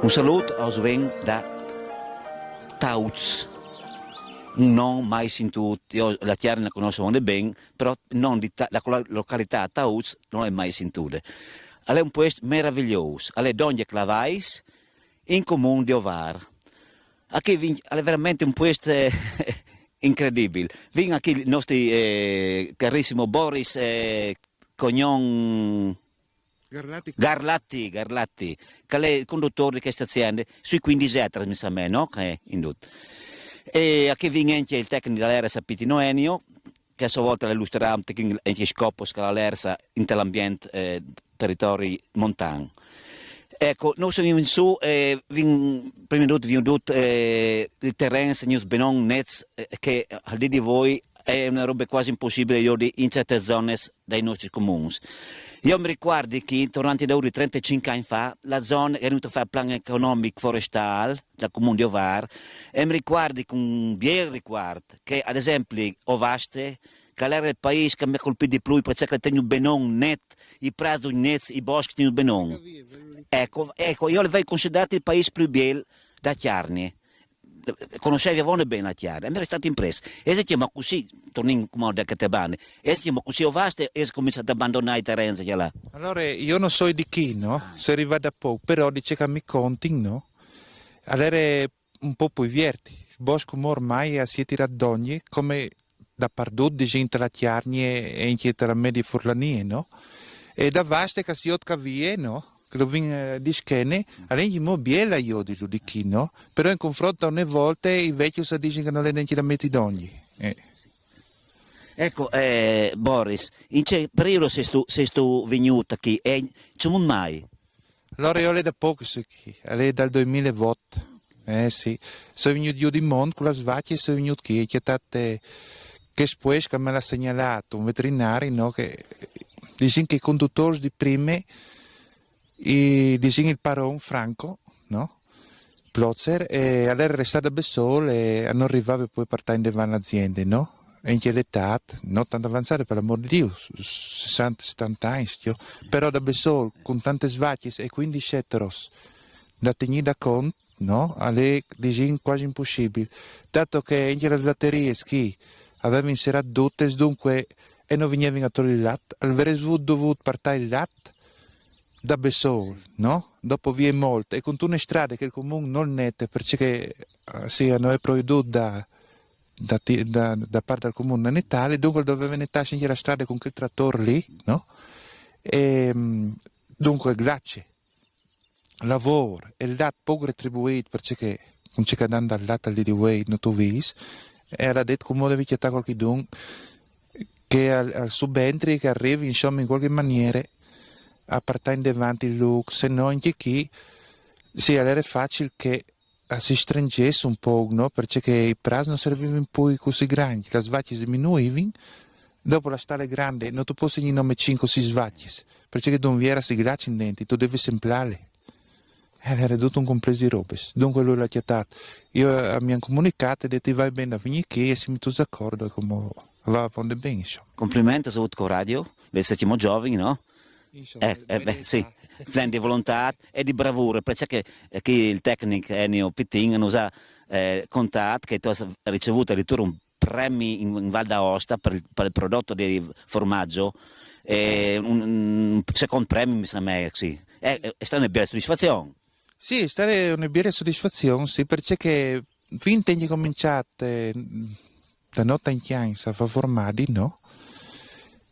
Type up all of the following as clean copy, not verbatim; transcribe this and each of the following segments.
Un saluto a Sven da Tauz, un nome mai sentito, io la Chiara la conosco molto bene, però non la località Tauz non è mai sentita. È un posto meraviglioso, è donde clavais in comune di Ovar. È veramente un posto incredibile. Viene qui il nostro carissimo Boris Cognon Garlatti, che è il conduttore di questa azienda, sui 15 etri, mi sa me, no? Che è indotto. E qui viene anche il tecnico dell'ERSA Pitino Ennio, che a sua volta illustrerà anche scopo che l'ERSA in l'ambiente territori montani. Ecco, noi siamo in su, prima di tutto vi ho detto il terreno, signor Benon, Netz, che al di voi è una roba quasi impossibile in certe zone dei nostri comuni. Io mi ricordo che, tornando da 35 anni fa, la zona è venuta a fare il piano economico forestale del comune di Ovar, e mi ricordo con un bel ricordo che, ad esempio, Ovaste, che era il paese che mi ha colpito di più, perché tengo benon net, i prati net, i boschi tengo benon. Ecco, io l'avevo considerato il paese più bello da Chiarni. Conoscevo bene la Chiara, e mi è stato impresso. E se ma così, torniamo come da Catebane, e se ma così Ovaste, e si comincia ad abbandonare i terreni là. Allora, io non so di chi, no? Se arriva da poco, però dice che mi conti, no? Allora, un po' più vierti. Il bosco ormai si è tirato d'ogni, come da pardut di gente la Chiarni e in chiesa la media furlanie, no? E da vaste che si otkavie, no? Che lo vin di schene, allora biela io di chi, no? Però in confronto a una volta i vecchi si dicono che non le neanche da metti d'ogni. Ecco, Boris, in che periodo sei tu venuto qui? E c'è mai? Allora io le da poco su qui, è dal 2008. Sì, sono venuto io di Mont con la svacchia e sono venuto qui, che poi che me l'ha segnalato un veterinario, no? Che dicono che i conduttori di prima, dicono il paron Franco, no? Plotzer, e allora era stato da Bessol e non arrivava poi a partire in l'azienda, no? E in quell'età, non tanto avanzata per l'amor di Dio, 60-70 anni, però da Bessol con tante svacchie e 15 eteros da tenere da conto, no? Alle dicono quasi impossibile, dato che in quelle slatterie ski aveva inserato tutte, dunque e non venivano a togliere il latte, avrei dovuto partire il latte da Bessol, no? Dopo vi è molto, e con una strada che il comune non nette, perché non è proibito da parte del comune in Italia, dunque doveva nettare la strada con quel trattore lì, no? E, dunque, grazie, lavoro e il latte poco retribuito, perché non c'è che andare al latte di way non tu vis, era detto come devi chiedere qualcuno che al subentri che arrivi insomma in qualche maniera a partire in davanti il look, se no anche chi sì, allora è facile che si stringesse un po', no? Perché i prasi non servivano più così grandi, le svacche diminuivano, dopo la stalla grande non tu puoi segnare nome 5-6 svacche, perché non vi era si gracci in denti, tu devi semplare. Era tutto un complesso di robe. Dunque lui l'ha chiamato. Io mi hanno comunicato e ho detto vai bene a venire qui e siamo tutti d'accordo come va a fare bene. Insomma. Complimenti a con radio, siamo giovani, no? Sì, plan di volontà e di bravura, perché il tecnico Ennio Pittin non ha contato che tu hai ricevuto addirittura un premio in Val d'Aosta per il prodotto di formaggio, un secondo premio mi sembra, sì. È stata una bella soddisfazione. Sì, è stata una bella soddisfazione, sì, perché fin che cominciate da notte in chianza a formare, no?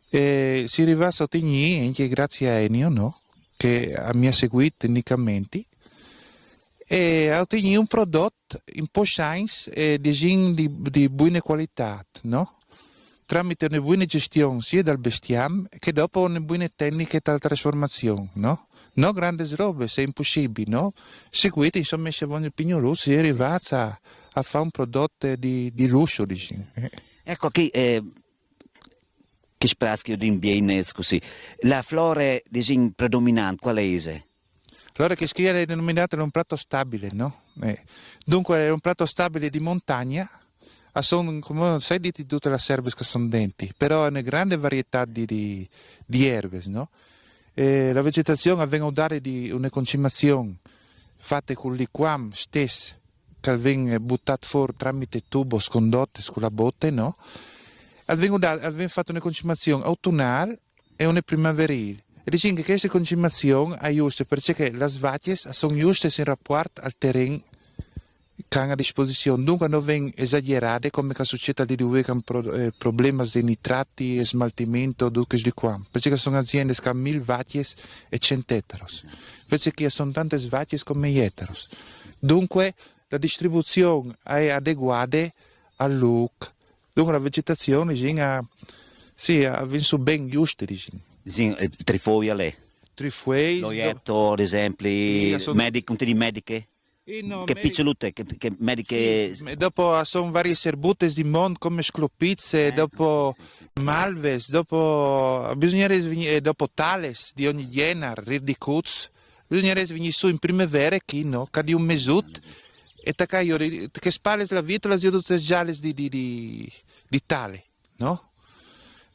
E si arriva a ottenere anche grazie a Ennio, no? Che mi ha seguito tecnicamente e ha ottenuto un prodotto in po' chance e di buona qualità, no? Tramite una buona gestione sia del bestiame che dopo una buona tecnica della trasformazione, no? No grandi robe, se è impossibile, no? Seguite, insomma, se vogliono il pignolo, si è arrivati a fare un prodotto di lusso, diciamo. Ecco qui, che sprazio di bene così. La flora, diciamo, predominante, qual è? Allora che schia è denominato un prato stabile, no? Dunque è un prato stabile di montagna, sono come sai di tutte le erbe che sono denti, però è una grande varietà di erbe, no? La vegetazione avviene a dare di una concimazione fatte con liquam stesso, che viene buttato fuori tramite tubo scondotte con la botte, no? Abbiamo fatto una concimazione autunnale e una primaverile. E diciamo che questa concimazione è giusta perché le svacche sono giuste in rapporto al terreno che hanno a disposizione. Dunque non vengono esagerate come che succede di dove con problemi di nitrati e smaltimento, tutto di qua. Perché sono aziende che hanno 1000 vacche e 100 eteros. Perché sono tante svacche come gli eteros. Dunque la distribuzione è adeguata al look. Dunque la vegetazione ha vinto ben giusto, diciamo. Sì, trifoglie, Trifuei, l'oietto, ad esempio, tutte di mediche, che picciolute, che mediche... sì, dopo sono varie serbute di mondo come sclopizze, dopo malves, dopo dopo tales di ogni genere, ridicuz, bisognerebbe venire su in primavera chi no, che di un mesut e che spalle la vita le tutte gialle di tale, no?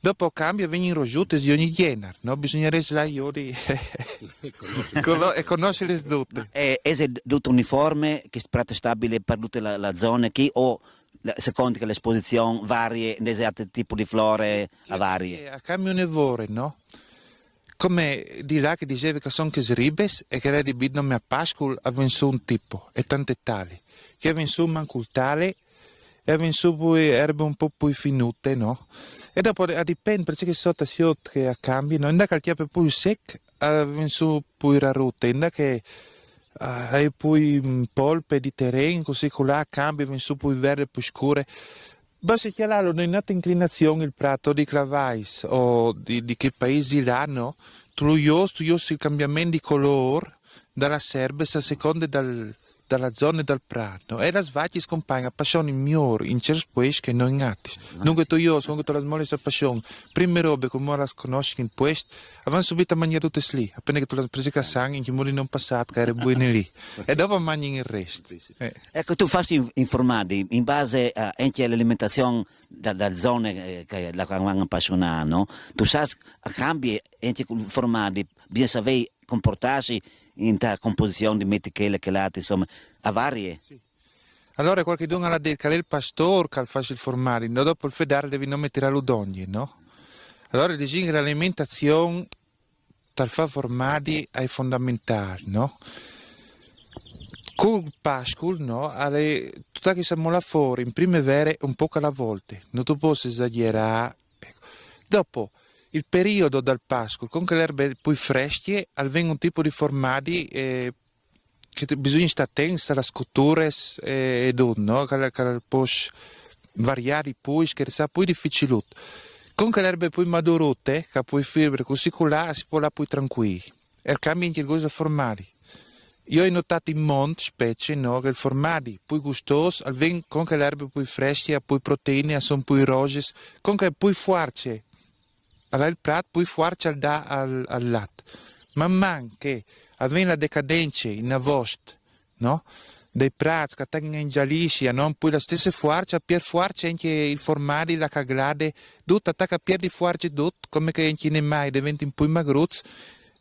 Dopo cambia vengono rosciute di ogni genere, no? Bisognerebbe là io e conoscere tutte. È tutto uniforme, che è prato stabile per tutte le zone, chi o secondo che l'esposizione varie, in altri tipi di flore a varie? A cambio nevore, no? Come di là che diceva che sono che ribes e che era di bidnome a Pascul a un tipo e tante tali. Che aveva in mancultale e aveva in poi erbe un po' più finute, no? E dopo dipende perché sotto si che a cambio, no? Inda che il chiappe più sec aveva in più rarute, inda che hai più polpe di terreno, così con là cambia, aveva in più verde più scure. Basta chiarare, non è nata inclinazione il prato di Clavais o di che paesi l'hanno, tu il cambiamento di colore dalla Serbia a seconda dalla zona del prato. E le svacche scompaiono passione migliori in certi paesi che non in altri. Dunque tu sono tutte le molle di passione, prime robe come le conosci in questo, avanti subito a mangiare tutte lì, appena che tu le presi a sangue, in che modo non passato, che era buone lì. E dopo mangi il resto. Ecco, tu fai informati in base anche all'alimentazione dalle zone che la hanno appassionato, no? Tu sai a cambio anche informati, bisogna sapere comportarsi in ta composizione di meticelle che l'altro, insomma, a varie. Sì. Allora qualche don alla del il pastore che fa il formale, no? Dopo il fedare devi non mettere all'udogni, no? Allora diciamo che l'alimentazione tal fa formali è fondamentale, no? Con Pascul, no? Tutta che siamo là fuori, in primavera un po' alla volta, non tu posso esagerare. Ecco. Dopo il periodo del Pascul, con le erbe più fresche, avviene un tipo di formali che bisogna stare attenti alle scotture e tutto, no? Che può variare poi, che sa poi difficile. Con le erbe più madurate, che poi fibre così là, si può là più tranquilli. E cambia anche le cose formali. Io ho notato in molte specie, no? Che il formali più gustoso, avviene con le erbe più fresche, più proteine, sono più rose, con che più forte. Allora il prato poi forza al latte. Man mano che avviene la decadenza in avost, no? Dei prati che tengono in giallisci, non poi la stessa forza, per forza anche il formale, la caglade, tutto attacca per di forza tutto, come che anche nei mai diventa un po' magruzzo.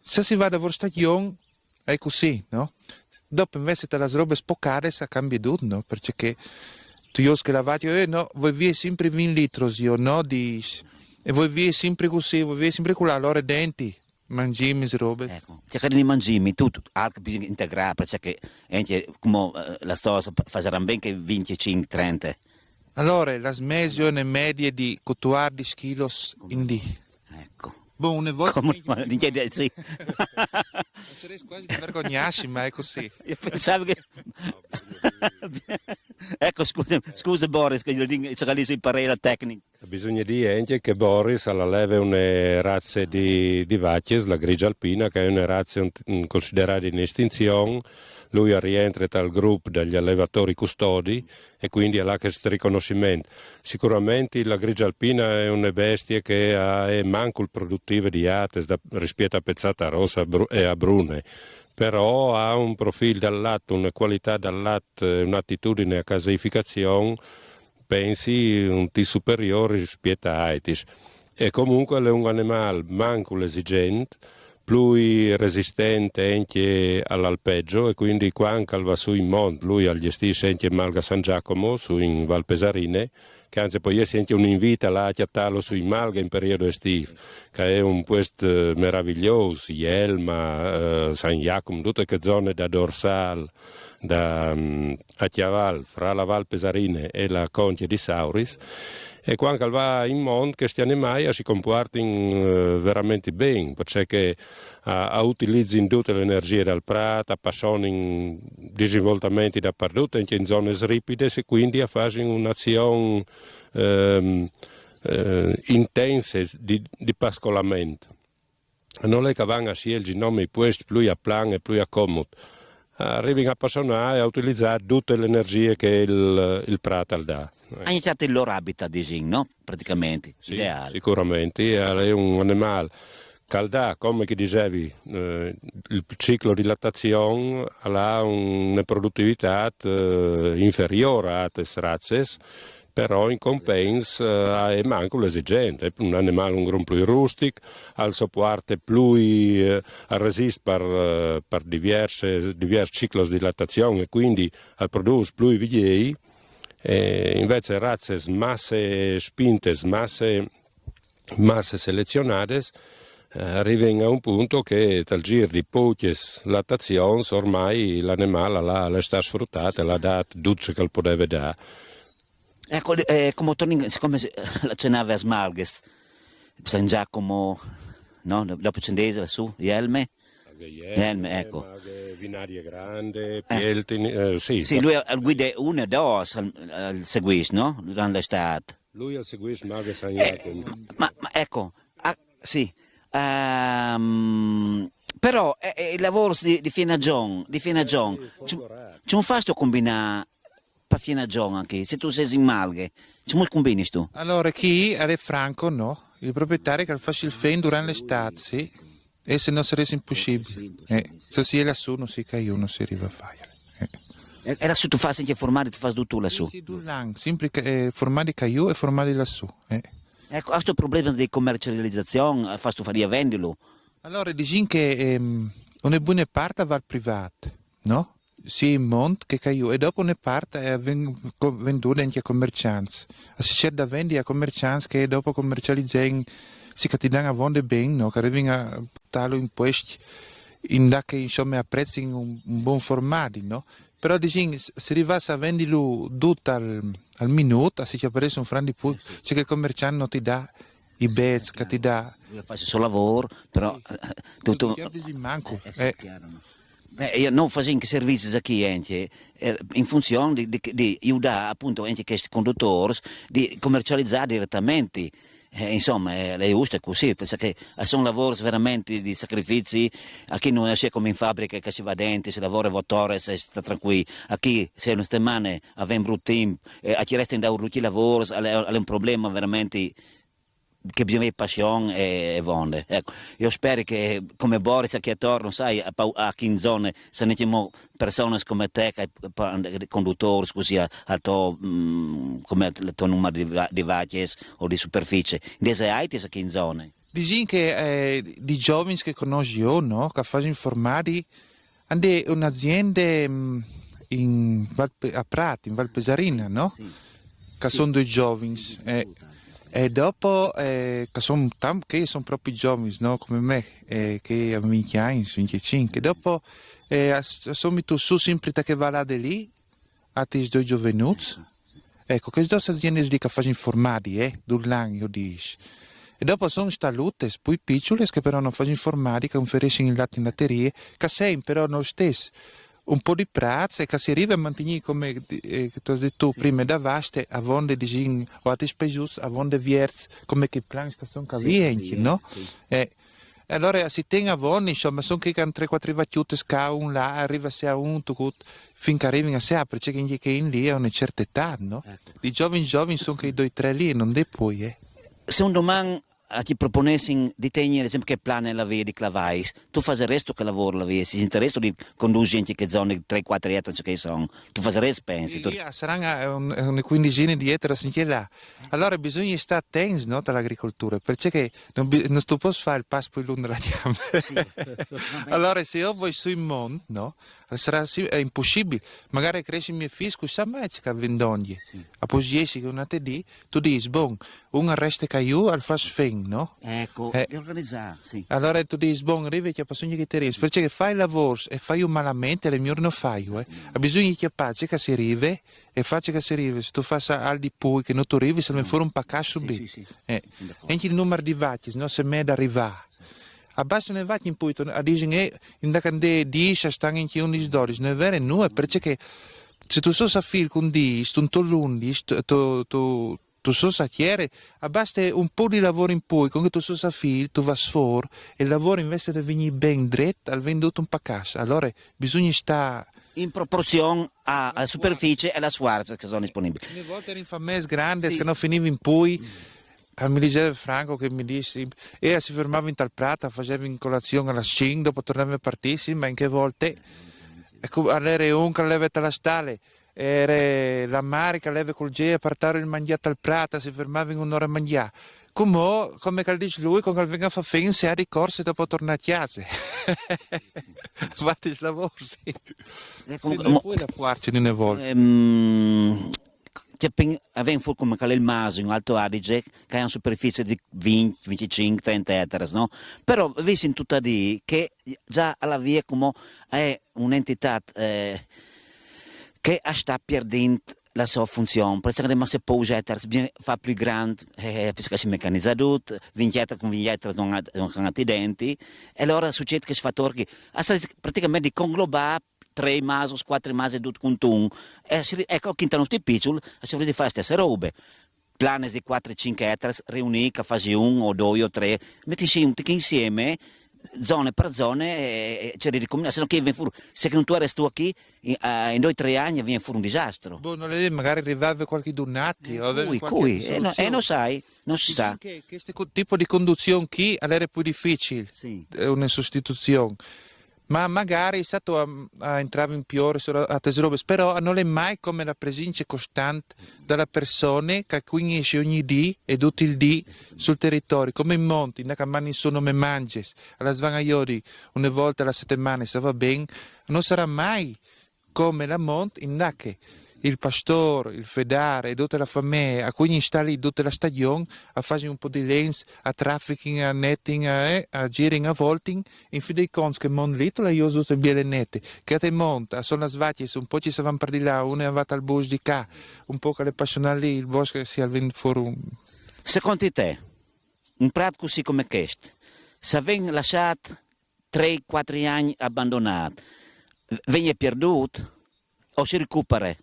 Se si va da vostra stagione, è così, no? Dopo invece te le robe spoccare, si cambia tutto, no? Perché tu io che lavate, no, voi vi è sempre 20 litri, io no, dici. E voi vi è sempre così, voi vi è sempre con allora denti, mangimi, robe. Ecco, cercare di mangiare, tutto, anche bisogna integrare, perché anche come la storia faranno ben che 25-30. Allora, la smesione media di 14 chilos in di. Ecco. Boh, una volta... Sì. Sarei quasi di vergognarsi, ma è così. Io pensavo che... Ecco, scusa Boris, che io dico, c'è lì sui pareri tecnici. Bisogna dire anche che Boris alla leve una razza di vacche, la grigia alpina, che è una razza considerata in estinzione. Lui rientra dal gruppo degli allevatori custodi e quindi ha là questo riconoscimento. Sicuramente la grigia alpina è una bestia che è manco il produttivo di Ates rispetto a pezzata rossa e a brune, però ha un profilo dal latte, una qualità dal latte, un'attitudine a caseificazione, pensi un T superiore rispetto a Aitis. E comunque è un animale manco esigente, più resistente anche all'alpeggio e quindi quando va su in monte lui gestisce anche Malga San Giacomo su in Val Pesarine, che anzi poi è anche un invito a chiattarlo su in Malga in periodo estivo, che è un posto meraviglioso, Ielma, San Giacomo, tutte le zone da Dorsal, da Acchiaval, fra la Val Pesarine e la Conchia di Sauris. E quando va in monte questi animali si comportano veramente bene, perché utilizzano tutte le energie del prato, passano in disinvoltamenti dappertutto, anche in zone ripide, e quindi fanno un'azione intensa di pascolamento. Non è che vanno a scegliere i nomi posti più a plan e più a comodo, arrivano a passare a utilizzare tutte le energie che il prato dà. Ha iniziato il loro habitat, diciamo, no? Praticamente, Sì, ideale. sicuramente, è un animale che dà, come che dicevi, il ciclo di lattazione ha una produttività inferiore a altre razze, però in compenso è manco l'esigente, è un animale un gran più rustico, al suo parte più resiste per diversi cicli di lattazione e quindi produce più vigliei. Invece razze masse spinte, masse selezionate arrivano a un punto che dal giro di poche lattazioni ormai l'animale l'ha sfruttato e l'ha dato tutto che poteva dare. Ecco, siccome accennava a Smalges, San Giacomo, no? Dopo Cendese lassù, Ielme. Ielme, ecco. Vinarie Grande, Pieltini, sì. Sì, lui guida una e due al seguisce, no? Durante l'estate. Lui al seguisce Malga San Giacomo. Ma ecco, sì. Però il lavoro di Fienagion, c'è un fasto combinare per Fienagion anche, se tu sei in Malghe, c'è molto combini tu? Allora, chi è Franco, no? Il proprietario che fa il fen durante l'estate, sì. E se no sarebbe impossibile. Se si è lassù, non si caio, non si arriva a fare. E lassù tu fai anche formare, tu fai tutto lassù? Sì, sempre formati caio e formati lassù. Ecco, questo problema di commercializzazione, fai tu fare venderlo? Allora, diciamo che una buona parte va al privato, no? Sia in monte che caio, e dopo una parte venduta anche a commercianti. Si c'è da vendere a commercianti che dopo commercializzano, si cattivano a vendere bene, no? Che arrivano a portarlo in posti in che insomma apprezzano un buon formato, no? Però diciamo, se arrivasse a venderlo tutto al minuto, si ci preso un franco di più, c'è che il commerciante non ti dà i bezzi, che ti dà... Lui fa il suo lavoro, però... tutto manco. Io non faccio anche servizi qui anche, in funzione di aiutare appunto anche questi conduttori di commercializzare direttamente. Insomma, è giusto così, perché sono lavori veramente di sacrifici, a chi non esce come in fabbrica che si va dentro, si lavora 8 ore e si sta tranquillo, a chi se una settimana aveva un brutto tempo, a chi resta in da un lavoro, è un problema veramente che bisogna avere passione e vonde. Ecco, io spero che come Boris qui attorno, sai, a chi in zone, se ne chiamo persone come te, conduttori, scusi, come il tuo numero di vacche o di superficie, dese aitis a chi in zone? Diciamo che di giovani che conosco io, no? Che fanno informati, hanno un'azienda a Prati, in Val Pesarina, no? Sì. Che sono due giovani. E dopo, che sono proprio giovani, no? Come me, che hanno 20 anni, 25. Dopo, sono su sempre che va là di lì, a questi due giovanuti. Ecco, queste due aziende lì che fanno informati, durante io dico. E dopo sono stalute, poi piccole, che però non fanno informati, che conferiscono il latte in latterie, che sempre però non stesso. Un po' di prezzo e che si arriva a mantenere come tu hai detto prima da vaste a vonde di o a spejus a vonde vierz come che planche che sono cavienti, no? E allora si tiene a vonde, insomma, sono che hanno 3-4 battute sca un là, arriva se a un tucut finché arrivano a sé, perché che in lì è una certa età, no? I giovani sono che i 2-3 lì non dei poi, Se un domani a ti proponessi di tenere, ad esempio, che plan la via di Clavais, tu fai il resto che lavoro la via, se il resto di condurre che zone 3-4 ettari che sono, tu fai il resto, pensi. Lì saranno una quindicina di ettari in là. Allora bisogna stare attenti, no, all'agricoltura, perché non tu posso fare il passo poi l'uno radiamo. Allora se io vuoi sui monti, no, è impossibile. Magari cresce il mio fisco, sa mai che vendoglie. A poi che una te di, tu dici, bon, un resta che io al fa sfen, no? Ecco, di organizzare, sì. Allora tu dici, bon, arrivi che bisogna che ti resti, perché fai il lavoro e fai un malamente, le mie non fai, ha bisogno che pace che si arrivi e faccia che si arrivi, se tu fai al di poi che non tu arrivi, se ne fuori un paccasso subito. Sì. Anche il numero di vacchi, no, se me da arrivare. Abbassa ne vacchi in poi, a dire in da cande 10 stanno in 11 12, non è vero, no, perché se tu so sa fil con 10, tu l'11, tu so sa chiere, basta un po' di lavoro in poi, con che tu so sa fil, tu vai fuori e il lavoro invece di venire ben dritto, al venduto un paccasso. Allora bisogna stare In proporzione alla superficie e alla sforza che sono disponibili. Una volta ero in famiglia grande, che non finiva in poi, mi diceva Franco che mi disse, e si fermava in tal prata, faceva in colazione alla 5, dopo tornava a partire, ma in che volte, ecco, era un che aveva la stale, era la mare che aveva col G a partare il mangiato al prata, si fermava in un'ora a mangiare. Come dice lui, quando venga a fare fin, si ha ricorso e dopo torna a casa. Fate il lavoro, sì. Non puoi da farci di una volta. Avem fu come il Maso in Alto Adige che ha una superficie di 20, 25, 30 ettari, no? Però visto in tutta di che già alla via come è un'entità che sta perdendo la sua funzione, perché se poi bisogna fare più grande, perché si meccanizza tutto, vignetta con vignetta non hanno denti, e allora succede che si fa torchi, praticamente di conglobare 3 mesi, 4 mesi tutto con un, ecco, chi non sti piccoli, si vuole fare le stesse robe. Planes di 4-5 ettari, riuniti, che fai 1 o 2 o 3, mettici tutti insieme, zone per zone, c'è di ricominciare, se no che viene fuori, se non tu resti qui, in 2-3 anni viene fuori un disastro. Boh, non le magari arrivava qualche donati, non sai, non si sa. Che questo tipo di conduzione qui era più difficile, Sì. una sostituzione. Ma magari è stato a entrare in più a tesoro, però non è mai come la presenza costante della persona che quindi esce ogni dì e tutti il dì sul territorio, come in monti, in cui sono me manges, alla svangaiori una volta alla settimana se va bene, non sarà mai come la monte in che il pastore, il fedare e tutta la famiglia, a cui sta lì tutta la stagione, a fare un po' di lens, a trafficking, a netting, a giring, a volting, in fine conti che mon lì, la io tutte biele nette, che te monta, sono svacchi, un po' ci si vanno per di là, uno è andato al bus di qua, un po' che le passiona lì, il bosco si è fuori un... Secondo te, un prato così come questo, se viene lasciato 3-4 anni abbandonato, viene perduto o si recupera?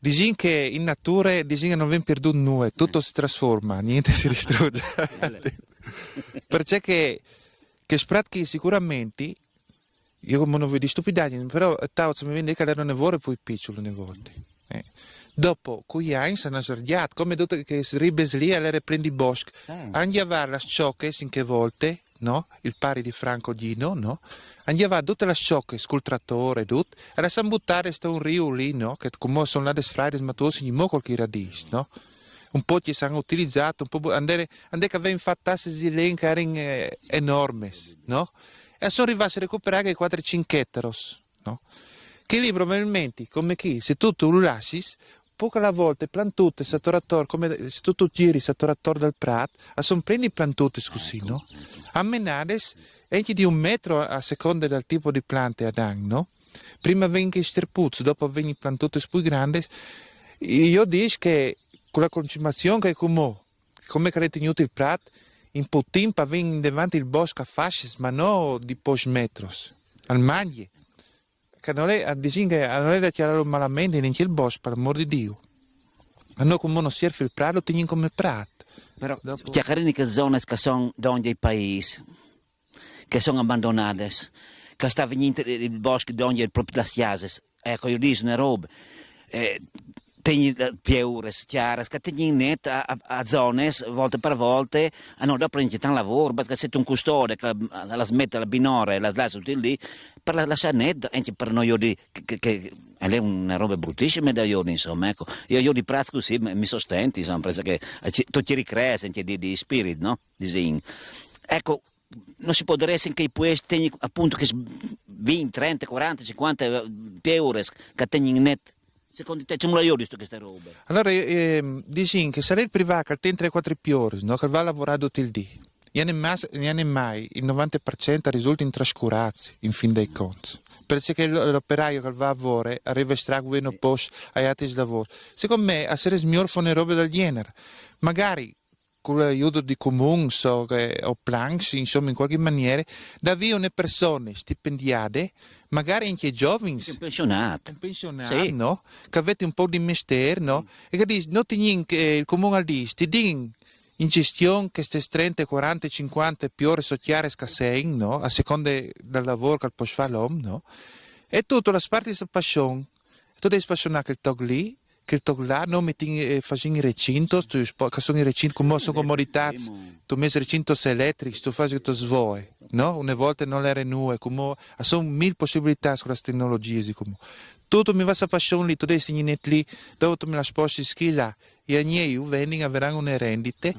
Dicono che in natura non viene perduto nulla, tutto si trasforma, niente si distrugge. Perché che spratchi sicuramente, io come non vedo stupidaggini, però mi viene che erano nevore poi piccole ne volte. Dopo, con gli anni sono sbagliato, come detto che si ribes lì allora prendi bosco, andiamo a le sciocche in che volte, no? Il pari di Franco Gino, no? Andiamo a tutte le sciocche, sul trattore, tutto, e adesso buttare sta un rio lì, no? Che come sono là des fraides, ma tu segni mo qualche radice, no? Un po' ci sono utilizzato, un po' andare che avevano fatto tassi di len che erano enormi, no? E sono arrivati a recuperare 4-5 ettari, no? Che lì probabilmente, come chi, se tu lo lasci, poche alla volta plantute, satorator, come se tu giri il satorator del prato, sono prendi plantute così, no? A menades, anche di 1 metro a seconda del tipo di piante ad anno, no? Prima vengono i sterpuzzi, dopo vengono plantute più grandi. Io dico che con la concimazione che è come che avete tenuto il prato, in po' tempo vengono davanti il bosco a fasce, ma non di pochi metri, al maglie. Che non è da chiarare malamente neanche il bosco, per l'amor di Dio. Ma noi come non serve il prato, lo teniamo come prato. Però c'è che zone che sono donde i paesi, che sono abbandonate, che sta venendo il bosco donde proprio le chiese. Ecco, io dico una roba. Tieni piures chiare, che tieni net a zone, volte per volte, non da prendere tanto lavoro, perché se tu un custode che la smette la binore, la slasa tutti lì, per la lasciare net, anche per noi che è una roba bruttissima da io, insomma, ecco. Io di prazzo così mi sostenti, insomma, perché tu ti ricrei anche di spirit, no? Di zin. Ecco, non si può dire che i puesti appunto che 20, 30, 40, 50 piures che tieni net. Secondo te c'è un io di queste robe? Allora, dici che se il privato che tiene 3-4 ore, no? Che va a lavorare tutto il giorno, non è mai il 90% risulta in trascurati, in fin dei conti. Perché l'operaio che va a lavorare arriva a estrarre un posto agli altri lavori. Secondo me, a essere smiorfone robe del genere, magari con l'aiuto di comuni o planks, insomma, in qualche maniera, da via une persone stipendiate, magari anche giovani, Un pensionato. Sì. no? Che avete un po' di mestiere, no? E che dice, non ti che il comune al dice, ti din in gestione che queste 30, 40, 50 più ore chiare scassein, no? A seconda del lavoro che può fare l'uomo, no? E tutto la parte di passione, tu devi spassionare che il tog lì, che il tog là, non metti facendo i recinto, che sono i recinti come sono comodità, tu metti i recinto elettrici, tu fai che tu svoi, no? Una volta non le rinue, come sono mille possibilità con le tecnologie, come. Tutto mi va a passione lì, tu devi stare lì, dopo tu me la sposti schilla, e a miei vengono avranno una rendite,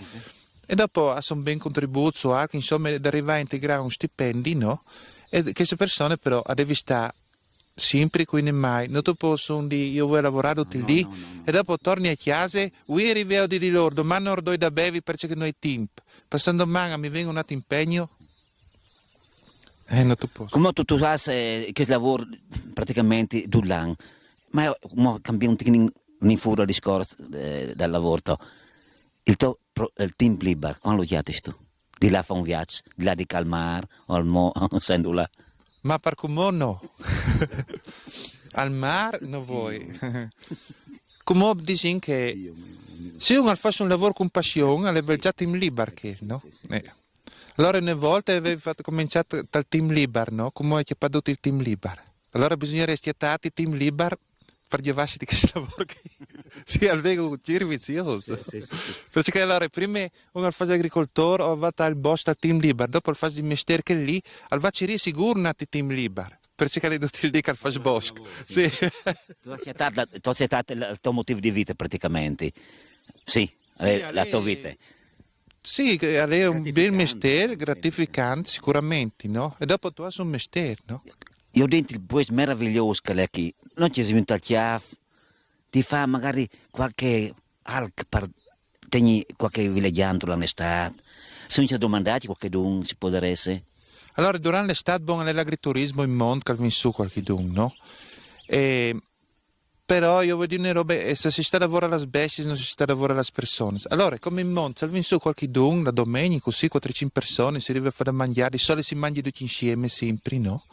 e dopo sono ben contributi, anche insomma, ad arrivare a integrare un stipendio, no? E queste persone però devono stare sempre quindi mai, non tu posso dire io voglio lavorare tutto il giorno e dopo torni a casa, ui arrivo di loro, domani non do da bevi perché non hai tempo, passando domani mi vengono un altro impegno, non tu posso. Come tu sai che lavoro praticamente dall'anno, ma cambia un pochino in fuori discorso del lavoro, il team libero, quando lo chiami tu? Di là fa un viaggio, di là di calmare, o al mo, essendo là. Ma per come no? Al mare non vuoi. Come dici che se uno fa un lavoro con passione, aveva già team libero, no? Allora una volta avevi cominciato dal team libero, no? Come è che padotto il team libero? Allora bisogna restare team libero per llevarsi di questo lavoro che si almeno vizioso. Sì. Perché allora prima uno fa l'agricoltore o va al boss al team libero, dopo fa di mestiere che lì, al va ci sicuro un team libero. Perché le tutti il dica al fas bosco. Sì. Tu hai accettato il tuo motivo di vita praticamente. Sì, la tua vita. Sì, è un bel mestiere, gratificante sicuramente, no? E dopo tu hai un mestiere, no? Io dentro il buon meraviglioso che è qui, non ci si il chiaf, ti fa magari qualche alc per tenere qualche villeggianto all'estate. Se non ci domandati qualche don si può essere. Allora, durante l'estate buono l'agriturismo in mondo che viene su qualche don, no? Però io voglio dire una roba, se si sta a lavorare alle bestie, non si sta a lavorare alle persone. Allora, come in mondo, se viene su qualche don, la domenica, così, 4-5 persone, si arriva a fare da mangiare, di solito si mangia tutti insieme, sempre, no?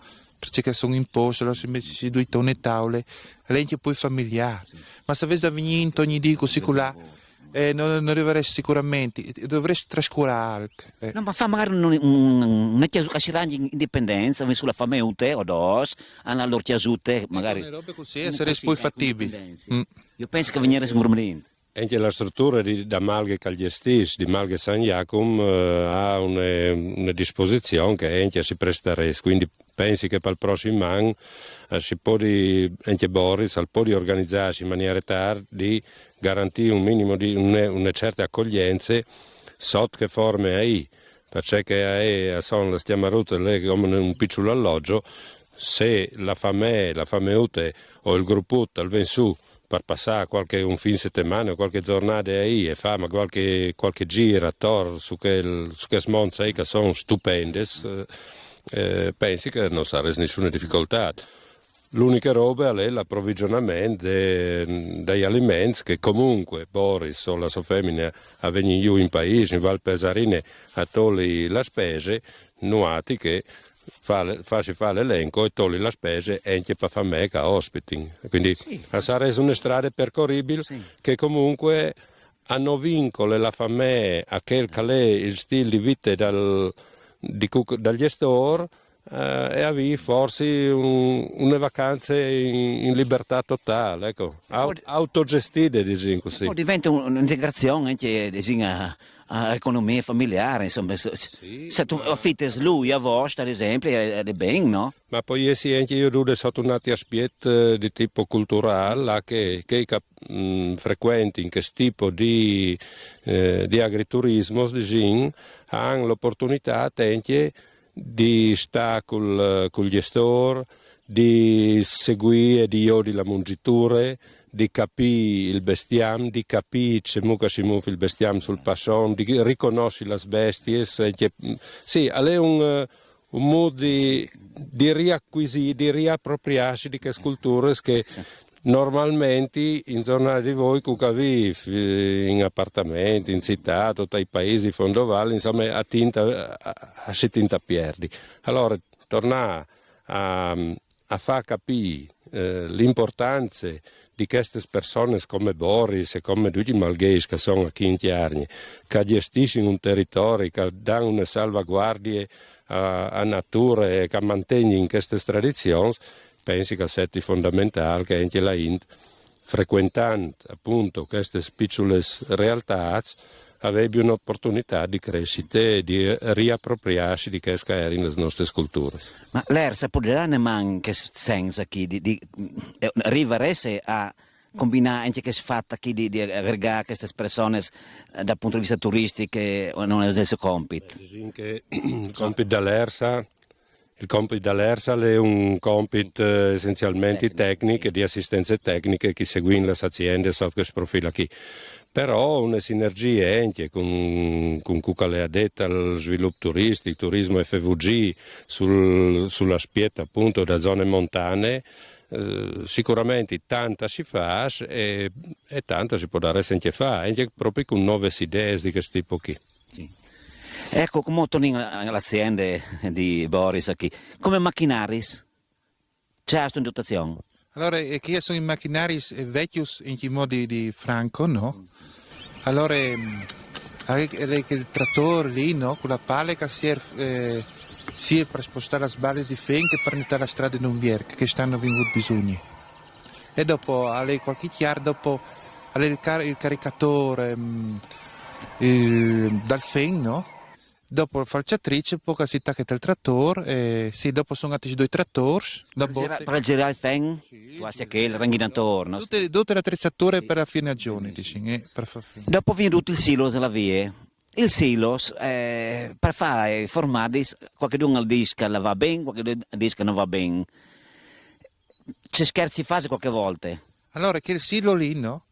Perché sono imposti, allora si mette due tone tavole, lei è poi familiare. Sì. Ma se avessi da venire ogni dì così là, non arriveresti sicuramente, dovresti trascurare. No, ma fa magari una chiasuca in indipendenza, sulla fame ute o dos, hanno loro chiasute, magari. Una roba così, sarebbe poi fattibile. Io penso che venire smurmolino. Anche la struttura da Malghe Calgestis, di Malghe San Jacom, ha una disposizione che anche si presterebbe, quindi pensi che per il prossimo anno si può anche Boris può organizzarsi in maniera tale di garantire un minimo di una certa accoglienza sotto che forme hai, perché sono la stiamo lì come un piccolo alloggio, se la fame ute o il gruppo al ven su per passare un fine settimana o qualche giornata e fare qualche giro attorno su che smonza che sono stupende, pensi che non sarebbe nessuna difficoltà. L'unica roba è l'approvvigionamento degli alimenti che comunque Boris o la sua femmina a venire giù in paese, in Val Pesarine, a togliere la spese, nuati che si fa l'elenco e togli la spesa anche per fare mega ospiti. Quindi sì, sarebbe una strada percorribile che comunque hanno vincolo la fame a quel che è il stile di vita dagli gestori e avevi forse una vacanza in libertà totale, ecco, autogestite, diciamo così. Poi diventa un'integrazione anche all'economia familiare, insomma, se tu affitti lui a vostra, ad esempio, è bene, no? Ma poi sì, anche io vedo sotto un altro aspetto di tipo culturale che frequenti in questo tipo di agriturismo hanno l'opportunità anche di stare con gli gestori, di seguire di la mungitura, di capire il bestiame, di capire se mucca si muove il bestiame sul passon, di riconoscere le bestie. Sì, è un modo di riacquisire, di riappropriarsi di queste culture che normalmente in zona di voi, in appartamenti, in città, tutti i paesi fondovali, insomma, si tinta perdi. Allora, tornare a far capire l'importanza di queste persone come Boris e come tutti i malghesi che sono qui in Chiarni, che gestiscono un territorio, che danno una salvaguardia a natura e che mantengono in queste tradizioni, pensi che è fondamentale che anche la Int, frequentando appunto queste piccole realtà, avrebbe un'opportunità di crescita e di riappropriarsi di queste che erano le nostre culture. Ma l'ERSA potrà nemmeno che senso qui di arrivare a combinare anche che si fatta qui di aggregare queste persone dal punto di vista turistico non è il suo compito. Il compito dell'ERSA è un compito essenzialmente tecnico e di assistenza tecnica che seguono le aziende sotto questo profilo qui. Però una sinergia anche con Cucale addetta al sviluppo turistico, turismo FVG sull'aspetto appunto da zone montane, sicuramente tanta si fa e tanta si può dare anche fare, anche proprio con nuove idee di questo tipo qui. Sì. Ecco, come torniamo all'azienda di Boris qui, come macchinari c'è questa dotazione? Allora, che sono i macchinari vecchi in modi di Franco, no? Allora, il trattore lì, no? Con la pala che sia per spostare le sbarre di fen che per mettere la strada in un vierco, che stanno venuti bisogni. E dopo, qualche chiaro, dopo, il caricatore dal fen, no? Dopo la falciatrice, poi si tacca il trattore, sì, dopo sono altri due trattori. Per girare il fen, quasi che il ranginatore. No? Tutte le attrezzature per la finaggione, per far fine. Dopo viene tutto il silos della via. Il silos, per fare formati, qualcuno dice che va bene, qualcuno dice che non va bene. C'è scherzi fase qualche volta. Allora, che il silo lì, no?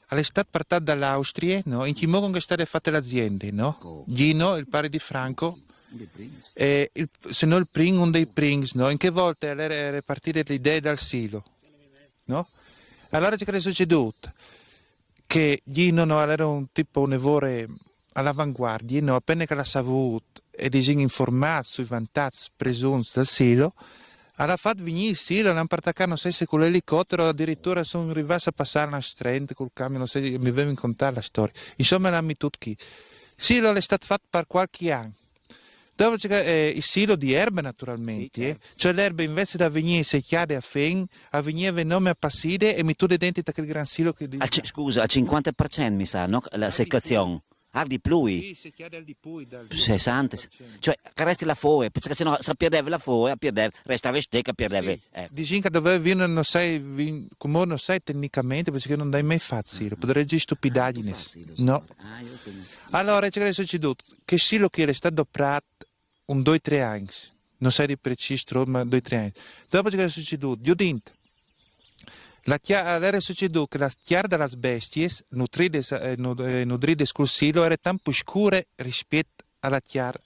È stato portato dall'Austria, no? In che modo sono state fatte le aziende, no? Gino, il pari di Franco, se no il primo, uno dei primi, no? In che volta era partita l'idea dal silo, no? Allora c'è che è succeduto? Che Gino no, era un tipo un evore all'avanguardia, no? Appena che l'ha saputo e disegno informato sui vantaggi presunti del silo, ha fatto venire il silo, l'hanno portato non so se con l'elicottero, addirittura sono arrivati a passare una strada col camion, non so, mi avevo contare la storia. Insomma, l'hanno tutto chi. Il silo è stato fatto per qualche anno. Dopo c'è il silo di erbe, naturalmente, sì, certo. Cioè l'erba invece da venire secchiare a fen, a venire nome a passire e mi tu dentro da quel gran silo che dice. Scusa, al 50% mi sa, no? La seccazione. Di più. Sì, secchiare di più. 60. Cioè, che resti la foe, perché se no se perdeva la foe, restava stecca, perdeva. Dici che dove viene, non sai, come non sai tecnicamente, perché non dai mai facile, potrei dire stupidaggini. No. Allora, c'è che è succeduto? Che silo che è stato operato un 2-3 anni, non sai di preciso, ma 2-3 anni. Dopo c'è che è succeduto? Io dico, era succeduto che la chiara delle bestie nutrite col silo era tanto scura rispetto alla chiara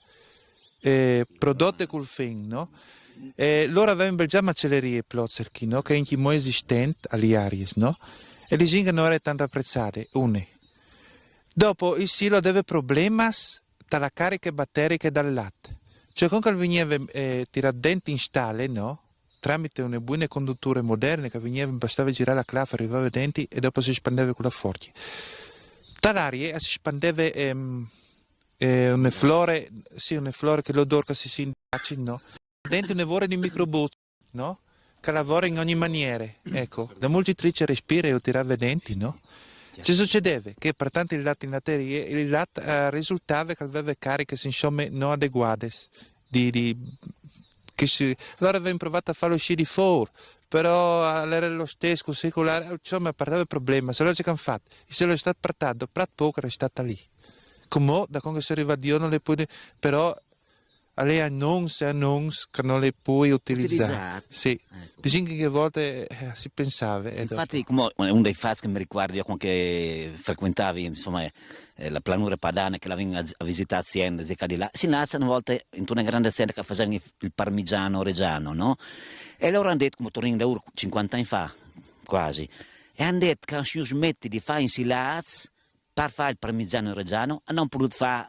prodotte col fen, no? Loro avevano già macellerie plozerchi, no? Che in chi mo esistente agli aries, no? E le gente non era tanto apprezzate, une. Dopo il silo aveva problemi dalla carica batterica dal latte. Cioè, quando veniva tirato dentro in stalle, no? Tramite una buone condutture moderne che bastava girare la clava, arrivava dentro e dopo si espandeva con la forza. Dall'aria si espandeva una flora che l'odore che si sente, no? Dentro un lavoro di microbus, no? Che lavora in ogni maniera, ecco. La molgitrice respira e tirava i denti, no? Ci succedeva che per tanti il latte risultava che aveva cariche insomma non adeguate. Allora avevamo provato a farlo uscire fuori, però era lo stesso, secolare, insomma, partava il problema. Se lo hanno fatto, se lo è stato portato, poco è stata lì. Come da quando si arriva a Dio non le puoi, però lei annunce che non le puoi utilizzare. Sì. Ecco. Diciamo che a volte si pensava. Infatti, come uno dei fatti che mi ricordo io quando frequentavi insomma, la pianura padana che l'avevo a visitare aziende di là, si nasce una volta in una grande azienda che facevano il parmigiano reggiano, no? E loro hanno detto, come tornino da 50 anni fa, quasi, e hanno detto che si smetti di fare insilati per fare il parmigiano reggiano, e non potuto fare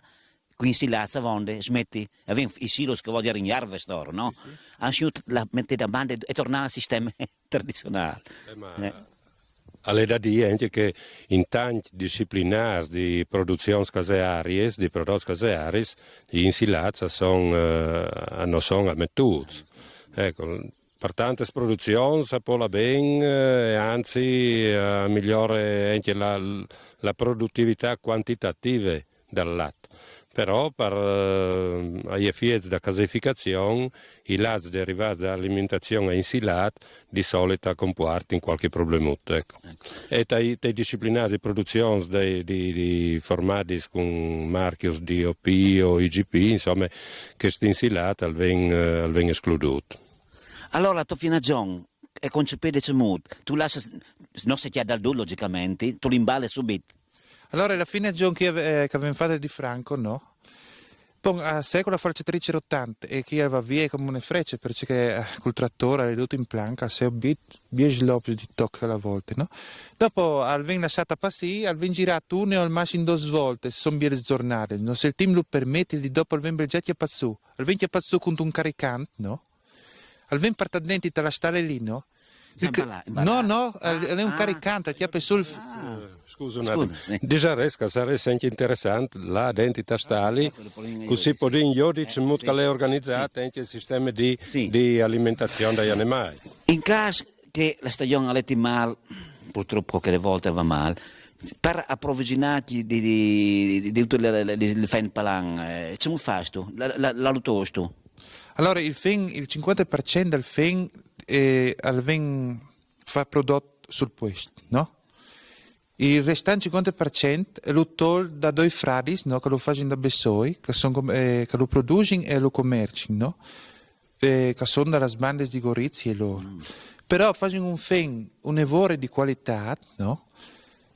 insilati onde smetti, avevano i silos che vogliono in harvestor, no? Hanno la mettere da banda e tornare al sistema tradizionale. Alle da dire anche che in tanti disciplinari di produzione casearie, di prodotti caseari, gli insilati non sono ammettuti. Ecco, per tante produzioni si può bene, anzi migliore anche la produttività quantitativa del latte. Però per gli effetti da caseificazione i latte derivati dall'alimentazione insilata di solito comportano qualche problema. Ecco. E dai disciplinari di produzione di formati con marchi DOP o IGP, insomma, questo insilato viene escluso. Allora, tu fino a John, è concepito c'è mood, tu lasci, non si chiede dal due logicamente, tu l'imballi subito. Allora, alla fine John che avevamo fatto di Franco, no? Poi a secolo la falciatrice rottante e chi va via come una freccia perché col trattore ha ridotto in planca, se ho 10 lopi di tocco alla volta, no? Dopo al ven lasciata passare, al ven girato uno al massimo 2 volte, sono bien giornate, no? Se il team lo permette, di dopo al ven belgetti a pazzu, al ven che a pazzu con un caricante, no? Al ven partadenti dalla stare lì, no? No, è un caricante, ti ha sul... Scusa un attimo, dice che sarebbe anche interessante la identità stali, così può dire io dice che è organizzata anche il sistema di alimentazione degli animali. In caso che la stagione all'etti male, purtroppo che le volte va male, per approvvigionarti di tutto il fen palan, c'è un fasto, la lutosto. Allora il 50% del fen fa prodotto sul posto, no? Il restante 50% lo tolgo da 2 fradi, no? Che lo fanno da Bessoi, che lo producono e lo commerciano, no? Che sono dalle bande di Gorizia e loro. Però fanno un fen, un evore di qualità, no?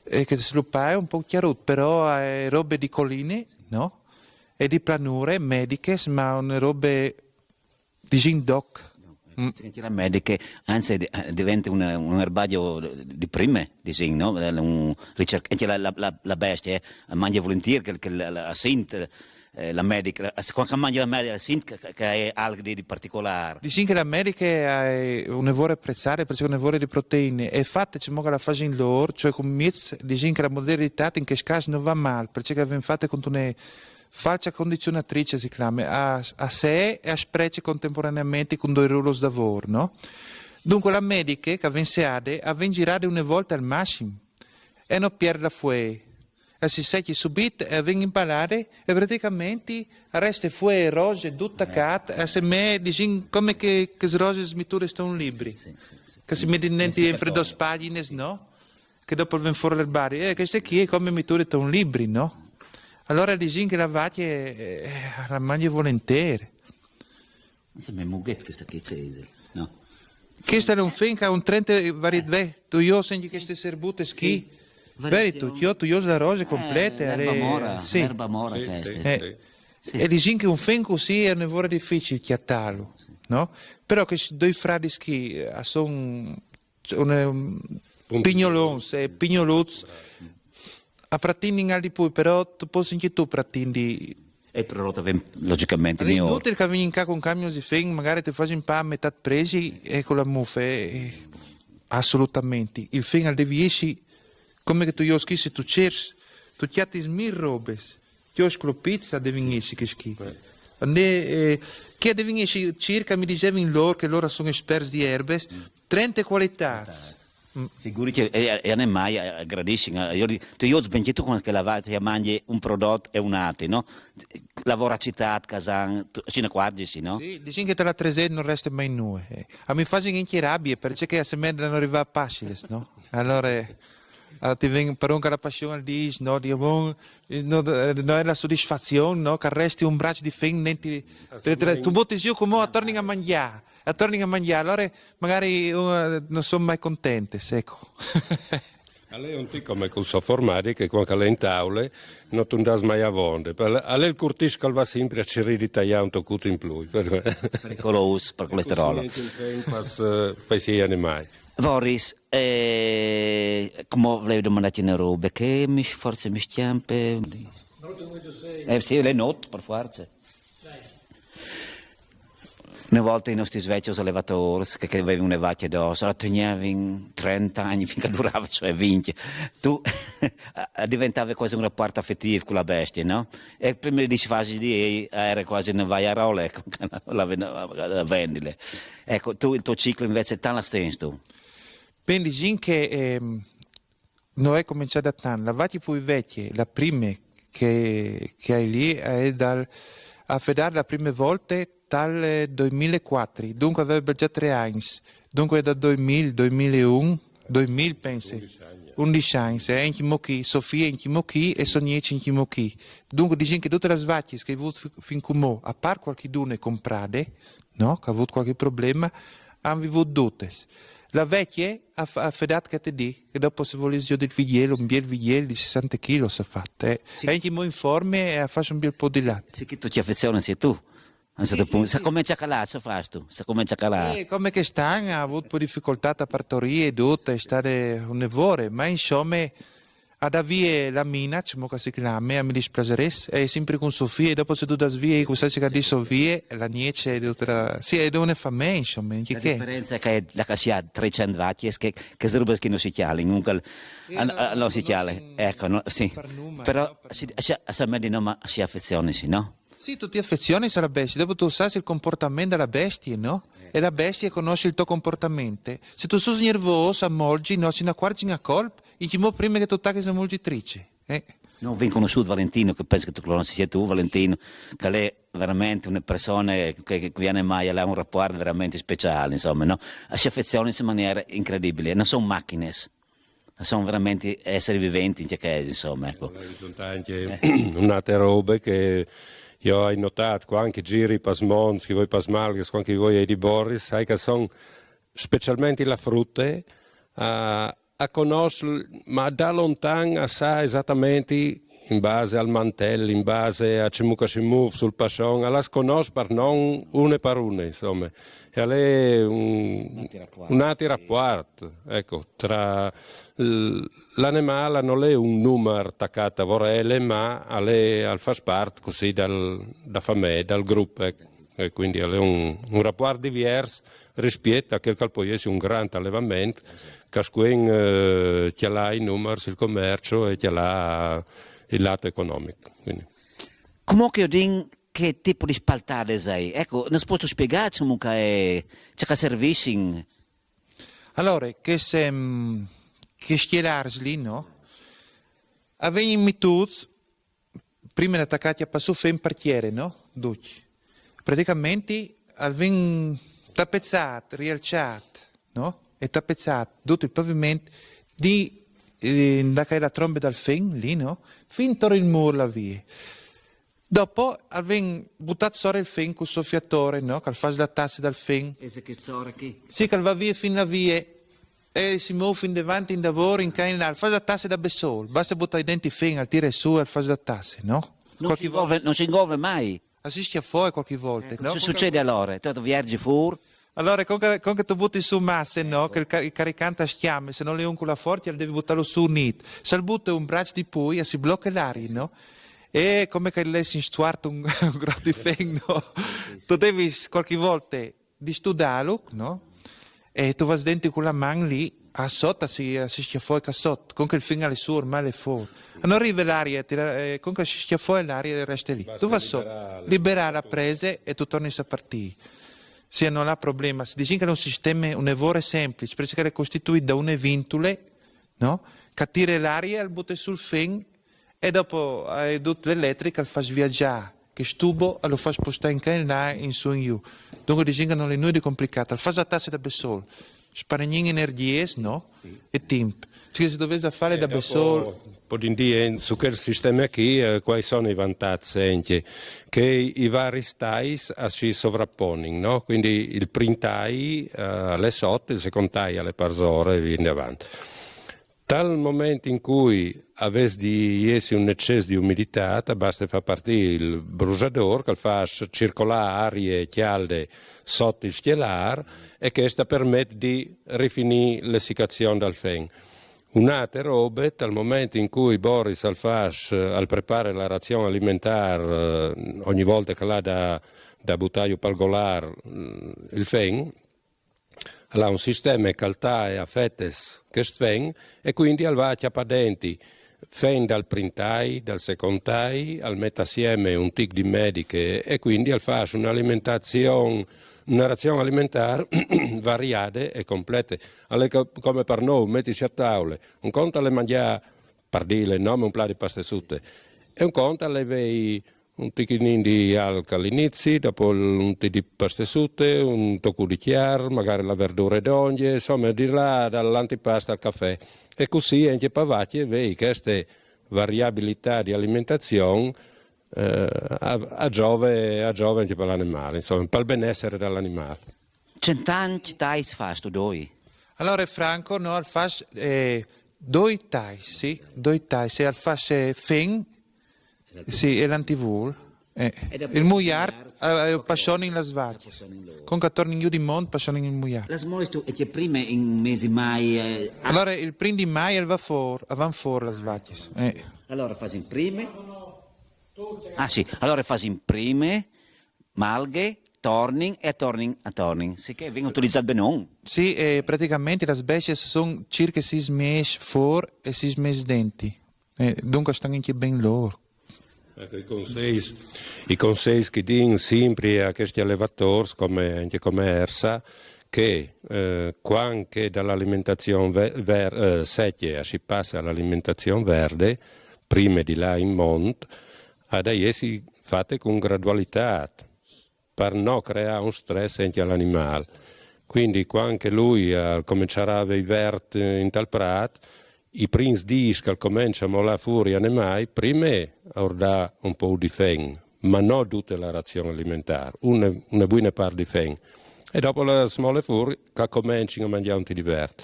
Che sviluppa è un po' chiaro, però è robe di colline, no? E di planure mediche, ma una robe di gindoc. Senti la medica, anzi diventa un erbario di prime, no? La bestia mangia volentieri che la sint, la medica, quando mangia la medica, la sint che è alghe di particolare. Dici che la medica è un evore apprezzare perché è un evore di proteine e fatte c'è che la fase in loro, cioè con miez, dici che la modernità in che caso non va male perché abbiamo fatto con una falsa condizionatrice si chiama, a sé e a sprece contemporaneamente con 2 ruoli di lavoro, no? Dunque la medica che aveva girato una volta al massimo e non perde la fuori. E si secchi subito e aveva imparato e praticamente resta fuori rose tutta cat e se me dici come che rose smiture stanno libri. Che si mette in freddo pagine, no? Che dopo vengono fuori l'erbario. Queste qui è come miture stanno libri, no? Allora dicono che la vacca la mangia volentieri. Sembra un mughetto questa che c'è, no? Questo è un film che ha un 30 varietà. Tu io senti queste serbute schi. Vedi tu io la rosa completa. L'erba mora questa. E dicono che un film così è un lavoro difficile chiattarlo, no? Però che 2 fradi schi sono pignolons e pignolots. A prattini in di poi, però tu puoi anche tu prattini. E prodotto logicamente è inutile che vieni in casa con un camion di fen, magari ti fai un po' a metà presi e con la muffa. Assolutamente. Il fen al devi esci come che tu io schissi tu cerci, tu chiatti smir robes. Io sclo pizza devi esci che schi. Che devono circa, mi dicevano loro, che loro sono esperti di erbe, 30 qualità. Figurati, e non è mai gradisci. Io penso tu quando lavate mangi un prodotto e un altro, no? Lavora a città, Casan, ci ne accorgi, no? Sì, dicono che tra la trezza non resta mai nulla. A me fanno anche rabbia perché a semente non arriva facile, no? Allora ti vengono per un la passione dice, no, non è la soddisfazione, no? Che resti un braccio di fame, tu butti giù come torni a mangiare. Allora magari non sono mai contente, ecco. Lei è un tipo come con sofformare che quando lei in tavole non tu andas mai a vonde. Lei il curtisco va sempre a cercare di tagliare un toccuto in più. Pericoloso per il colesterolo. Poi si è mai. Boris, come volevo domandarti una roba, che forse mi schiampe? Sì, le note, per forza. Una volta i nostri svecchi allevatori che avevano una vacca addosso, la tenevano 30 anni finché durava, cioè 20. Tu diventavi quasi un rapporto affettivo con la bestia, no? E prima di fasi di era quasi una vaiarola, ecco, la vendile. Ecco, tu il tuo ciclo invece è tanto stesso. Quindi dicono che non è cominciato da tanto, la vacca più vecchia, la prima che hai lì, è a fedare la prima volta dal 2004, dunque aveva già 3 anni, dunque da 2000, 2001, 2000 penso, 11 anni, e in Sofia in Chimochi e Sonieci in Chimochi. Dunque dicono che tutte le svacche che hai avuto fin come, a parte qualche dune comprate, no, che ha avuto qualche problema, hanno avuto tutte. La vecchia ha fedato che ti dico, che dopo se volessi io del vigliello, un bel vigliello di 60 kg si è fatto, e anche in forme e ha fatto un bel po' di latte. Sì che tu ti affezioni, sei tu. A un certo punto, se comincia a calare, se fai tu, se comincia a calare. Come che stanno, ha avuto un po' di difficoltà a partorire e tutto, è stato un evore, ma insomma, ad avere la mina, come si chiama, mi dispiacerebbe, è sempre con Sofia, e dopo se tu da svia, cosa c'è di Sofia, la niece, sì, è una famiglia, insomma. La differenza è che la si ha 300 vacche, che sono robe che non si chiamano, comunque non si chiamano, ecco, no, sì. Però a me di nome si affeziona, sì, no? Sì, tu ti affezioni alla bestia, dopo tu sai il comportamento della bestia, no? E la bestia conosce il tuo comportamento. Se tu sei nervoso, ammolgi, no, si ne accorgi a colpo, e ti prima che tu tacchi la molgitrice. Non vi conosciuto Valentino, che penso che tu conosci sia tu, Valentino, che lei è veramente una persona che viene mai, ha un rapporto veramente speciale, insomma, no? Si affeziona in maniera incredibile, non sono macchine. Sono veramente esseri viventi, insomma, ecco. Sono anche un'altra roba che io ho notato, anche giri per Mons, che voi per Smalgas, anche voi di Boris, sai che sono specialmente la frutta a conoscere, ma da lontano sa esattamente in base al mantello, in base a cimuca cimuc sul pascion, la conosce per non una per una, insomma. E è un altro rapporto, ecco, tra l'animale non è un numero attaccato a vorelle, ma fa parte così da famiglia, dal gruppo, ecco. E quindi è un rapporto diverso rispetto a quel che può essere un grande allevamento, che ha i numeri, il commercio e ha il lato economico. Quindi. Comunque io dico che tipo di spaltare sei? Ecco, non si può spiegare c'è che servizi? Allora, che schierarsi lì, no? Avevano metodi, prima di attaccare a passo un partiere, no? Duci. Praticamente avevano tappezzato, rialzato, no? E tappezzato tutto il pavimento da che la tromba dal fen, lì, no? Fin intorno il muro la via. Dopo avevano buttato sopra il fen con il soffiatore, no? Che fa la tassa dal fen. E se che sora qui? Sì, che va via fin la via. E si muove in davanti in lavoro, in cane, fa la tassa da besol. Basta buttare i denti fen, al tira su e fa la tassa, no? Non si involve mai. Assisti a fuori qualche volta, no? Cosa succede allora? Tu viaggi fuori? Allora, con che tu butti su masse, no? Che il caricante schiamme, se non le uncola forte, devi buttarlo su unito. Se il butta un braccio di poi, si blocca l'aria, no? E come che lei si stuarta un grosso di fen, no? Tu devi qualche volta di studiarlo, no? E tu vai dentro con la mano lì, a sotto si schia fuori che sotto, con che il finger su ormai è fuori. Non arriva l'aria, con che si schia fuori l'aria e resta lì. Tu vai sotto, libera la presa e tu torni a partire. Sì, non ha problema. Si dice che è un sistema, un evore semplice, perché è costituito da une vintule, no? Che tira l'aria, il butta sul fin e dopo hai tutto l'elettrica, il fa viaggiare. Che stubo lo fa spostare in can là in su in giù. Dunque dicono che non è nulla di complicato. Il fa la tassa da besol. Sparagnin energie, no? Sì. E tempo. Cioè, se dovesse fare da besol. Un po' di dire su quel sistema qui, quali sono i vantaggi anche? Che i vari stais si sovrappongono, no? Quindi il printai alle sotto, il secondai alle parsore e via avanti. Dal momento in cui avessi di essi un eccesso di umidità, basta far partire il bruciatore che fa circolare arie calde sotto il schielare e questo permette di rifinire l'essiccazione dal fen. Un'altra roba, dal momento in cui Boris al prepara la razione alimentare, ogni volta che l'ha da buttaio palgolar il fen, ha un sistema caltae a fettes che sven e quindi al va a chiappadenti fen dal printai, dal secondai, al mette assieme un tic di mediche e quindi al fa una razione alimentare variata e completa. Come per noi, mettici a tavola, un conto alle mangiare, per dire il nome, un plato di pasta asciutte e un conto alle vei un ticchinin di alca all'inizio, dopo un tè di pasta asciutte, un tocco di chiar, magari la verdura d'ogni, insomma di là dall'antipasta al caffè. E così anche pavacchi vei queste variabilità di alimentazione a giove anche per l'animale, insomma, per il benessere dell'animale. Cent'anni tais fas tu doi? Allora Franco, no, al fas due tais, sì, due tais, al fas fin. Sì, e l'antivul. Il muiar, passione in la svacchia. Con che torni giù di monte, passione in muiar. La smoisto e che prima in mesi mai... Allora, il primo di mai va fuori la svacchia. Allora fasi in prime... Ah sì, allora fasi in prime, malghe, torning e torning. Sì che vengono utilizzati bene. Sì, praticamente le specie sono circa 6 mesi fuori e 6 mesi dentro. Dunque stanno anche ben loro. Ecco, i consigli che dicono sempre a questi allevatori, anche come ERSA, che quando dall'alimentazione secchia si passa all'alimentazione verde, prima di là in monte, ad essi fatte con gradualità, per non creare un stress anche all'animale. Quindi quando lui comincerà a vivere in tal prato, i primi dici che cominciano a fuori animali, prima avrà un po' di fen, ma non tutta la razione alimentare, una buona parte di fen. E dopo la smolle fuori che cominciano a mangiare un po' diverso.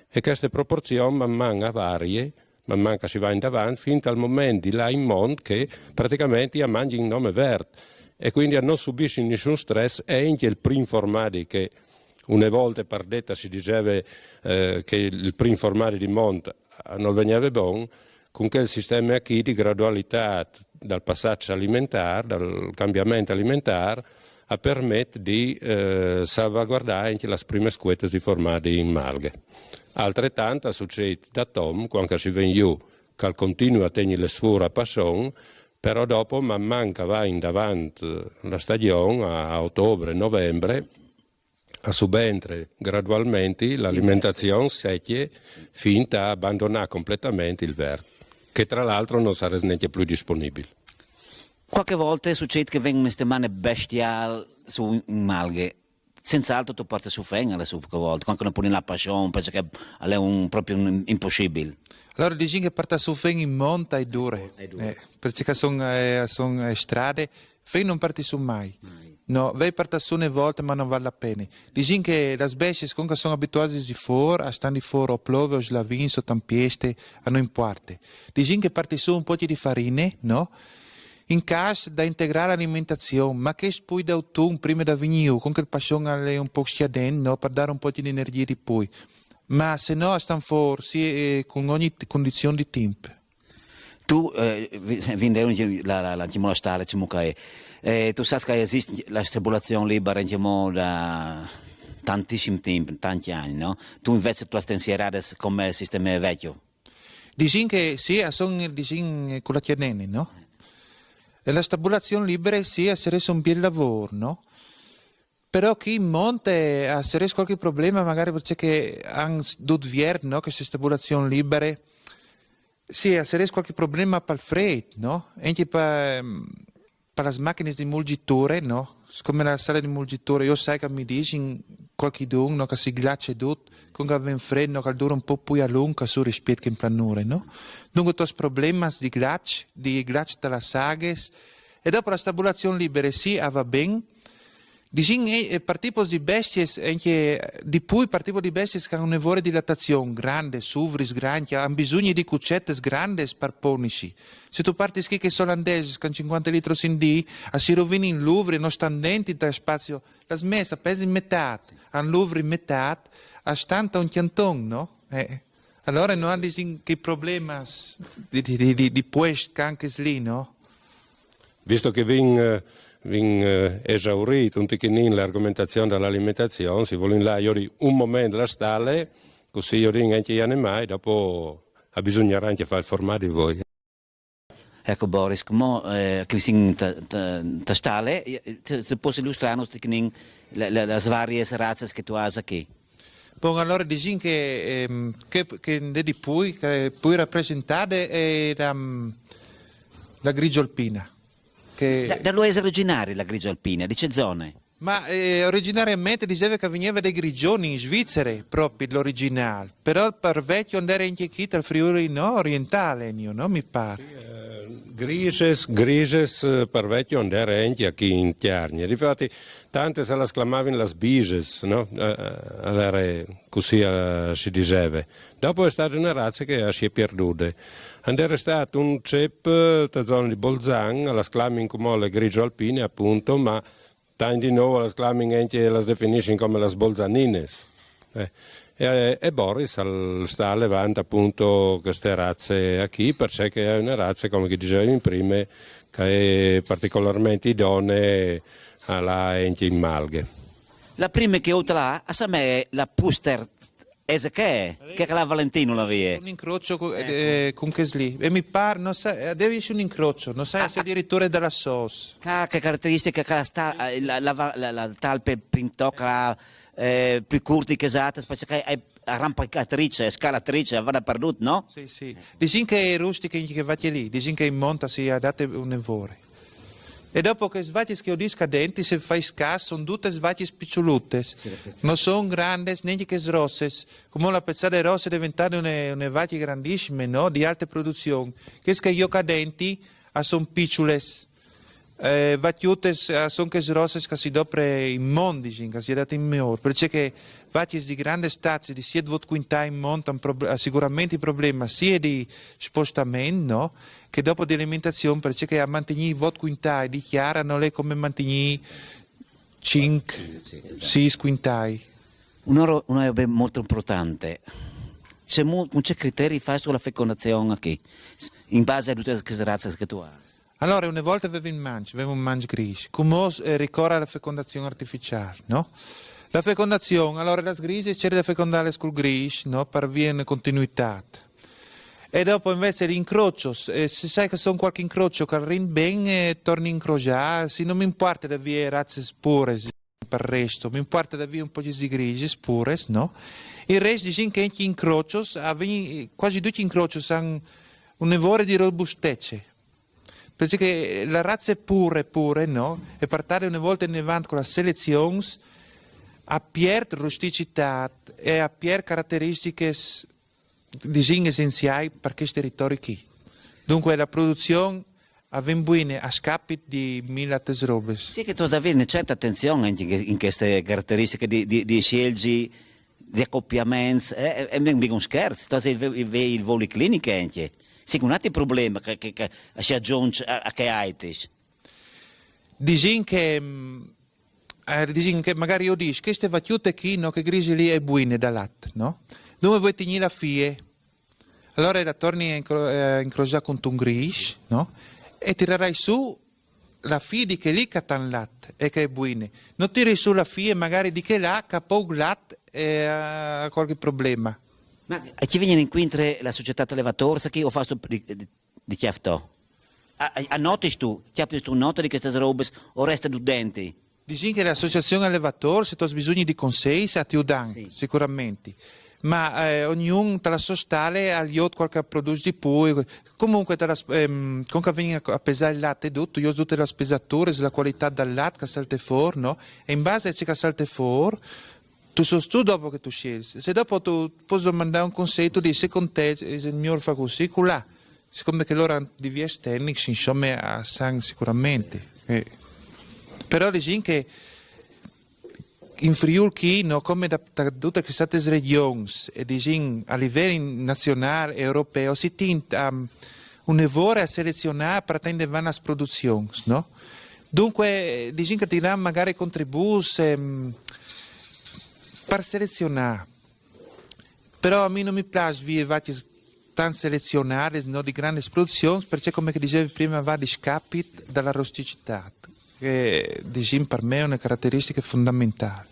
E queste proporzioni man mano varie, man mano che si va in davanti, fino al momento di là in mondo che praticamente mangiano in nome verde. E quindi non subisce nessun stress, e anche il primo formato che una volta per detta si diceva che il primo formato di monte non veniva buono, con quel sistema qui di gradualità dal passaggio alimentare, dal cambiamento alimentare, a permette di salvaguardare anche le prime scuote di formati in malghe. Altrettanto succede da Tom, quando si viene giù, che continua a tenere le sfure a passione, però dopo man mano che va in davanti la stagione, a ottobre, novembre, a subentrare gradualmente l'alimentazione secchia fino a abbandonare completamente il verde, che tra l'altro non sarà neanche più disponibile. Qualche volta succede che vengono queste mani bestiali su in malghe. Senz'altro tu parti su fen adesso qualche volta, quando non poni la passione, penso che è proprio impossibile. Allora dici che parte su fen in monta è dure, perché sono strade, fen non parti su mai. No, vai parte su una volta ma non vale la pena. Dici che le specie comunque sono abituate a fuori, a stare fuori o piove o slavin, o tempieste, a non importa. Dici che parti su un po' di farina, no? In caso da integrare l'alimentazione, ma che poi da autunno prima da venire, con che il passione è un po' schiadente, no? Per dare un po' di energia di poi. Ma se no stanno fuori con ogni condizione di tempo. Tu vendi la timolastale, tu sai che esiste la stabulazione libera da tantissimo tempo, tanti anni, no? Tu invece tu stai insierato come il sistema vecchio. Diciamo che sì, sono con la chianene, no? E la stabulazione libera sì, sarebbe un bel lavoro, no? Però chi in monte ha qualche problema, magari perché hanno dovuto vedere, no? Che queste stabulazioni libere, sì, sarebbe qualche problema per il freddo, no? Anche per le macchine di mulgitore, no? Come la sala di mulgitore, io sai che mi dicono qualche don, no? Che si glacia tutto, con che avviene freddo, no? Che dura un po' più a lungo su rispetto che in planure, no? Dunque, questi problemi di glacia della saghes, e dopo la stabulazione libera, sì, va bene. Diciamo per tipo di bestie, anche di più per tipo di bestie che hanno un'evore di dilatazione grande, suvris grandi, hanno bisogno di cucette grandi per ponici. Se tu parti che sono olandesi con 50 litri in D, si rovini in Louvre, non stanno dentro da spazio, la smessa pesa in metà, hanno Louvre in metà, a stanta un chianton, no? Allora non hanno che problemi di questo anche lì, no? Visto che vin esaurito un ticchinin l'argomentazione dell'alimentazione, si vuole in là un momento la stale, così io anche gli animali, dopo bisognerà anche fare il formato di voi. Ecco Boris, come che si ta stale, se puoi illustrare le varie razze che tu hai qui. Bon, allora diciamo che di poi rappresentate è la grigio alpina. Da dove è originaria la grigio alpina? Di che zone? Ma originariamente diceva che veniva dai grigioni in Svizzera, proprio l'originale. Però per vecchio andare in Chiechita, al Friuli no, orientale, no, mi pare. Grises per vecchio andare anche qui in Chiarnia. Difatti, tante se la sclamavano le biges, no? Allora, così si diceva. Dopo è stata una razza che si è perduta. Andare stato un cep da zona di Bolzan, la sclamano come le grigio alpine, appunto, ma tanti di nuovo la sclamano anche la definiscono come le bolzanines. E Boris sta levando appunto queste razze qui perché è una razza, come dicevo in prima, che è particolarmente idonea alla ente in malghe. La prima che ho là, a me è la Puster, che è la Valentino la via. Un incrocio con Kesli. E mi pare, non sa, deve essere un incrocio, non sai se addirittura è della SOS. Che caratteristica che sta la talpe pintocca più corti che esatte, perché è arrampicatrice, scalatrice, va da perduto, no? Sì, sì. Diciamo che è rustica che va lì, diciamo che in monta si adatta un evore. E dopo che svacci che ho discadenti, se fai scasso, sono tutte svacci spicciolute. Non sono grandi, neanche che rosse. Come la pezzata rossa è diventata una vacche grandissime, no? Di alte produzioni. Che io cadenti sono picciole. Vacchiute sono che rosse che si dopre in mondi, che si è data in migliore. Perché vacchi di grande stazio, di 7 quintali in monta, sicuramente il problema sia di spostamento, no? Che dopo di alimentazione, perché a mantenere i 8 quintali di chiara non è come mantenere 5, 6 quintali. Una roba molto importante. Non c'è criteri fai sulla fecondazione qui, in base a tutte le razze che tu hai. Allora, una volta avevo un mangi grigio, come ricorre alla fecondazione artificiale, no? La fecondazione, allora la grigio c'è da fecondare col grigio, no? Per via una continuità. E dopo invece l'incrocio, se sai che sono qualche incrocio che rende bene, torni a incrociare, se non mi importa da via razze pure per il resto, mi importa da via un po' di grigi pure, no? Il resto dicono che anche incroci, quasi tutti gli incroci hanno un evore di robustezza. Perché la razza pure, no? E partire una volta in avanti con la selezione, a pier rusticità e a pier caratteristiche essenziali per questi territori qui. Dunque la produzione avviene buona a scapito di mille altre robe. Sì, che tu devi avere una certa attenzione in queste caratteristiche di scelgi, di accoppiamenti, e non è un scherzo, tu devi il volo clinico anche. Sì, un altro problema che si aggiunge a che hai. Dicono che magari io dico, queste vacchiute qui, no, che grigi lì è buona da latte, no? Dove vuoi tenere la fie? Allora la torni a incrociare con un grigio, no? E tirerai su la figlia di che lì che tan latte e che è buona. Non tiri su la figlia magari di che là che poco latte e ha qualche problema. Ma ci viene incontro la società allevatori che ho fatto di chiafto? A noti tu? Ti hai tu nota di queste robe o resta denti? Dici che l'associazione allevatori, se tu hai bisogno di consigli, ti aiutano, Sì. sicuramente. Ma ognuno te la sostale agli altri qualche prodotto di più. Comunque, comunque vieni a pesare il latte e tutto, io ho tutte le pesature, la qualità del latte che salta fuori, no? E in base a ciò che salta fuori, tu sei tu dopo che tu scegli. Se dopo tu puoi mandare un consiglio, tu dici, secondo te è il miglior fa così, là. Siccome che loro hanno diversi tecnici, insomma, sanno sicuramente. Però dici che in Friuli, no, come da tutte queste regioni, e dici a livello nazionale e europeo, si tinta un evore a selezionare per attendere varie produzioni, no? Dunque, dici che ti danno magari contributi per selezionare. Però a me non mi piace vedere tan selezionare, no, di grandi produzioni, perché come dicevi prima va di scapito dalla rusticità, che dici per me è una caratteristica fondamentale.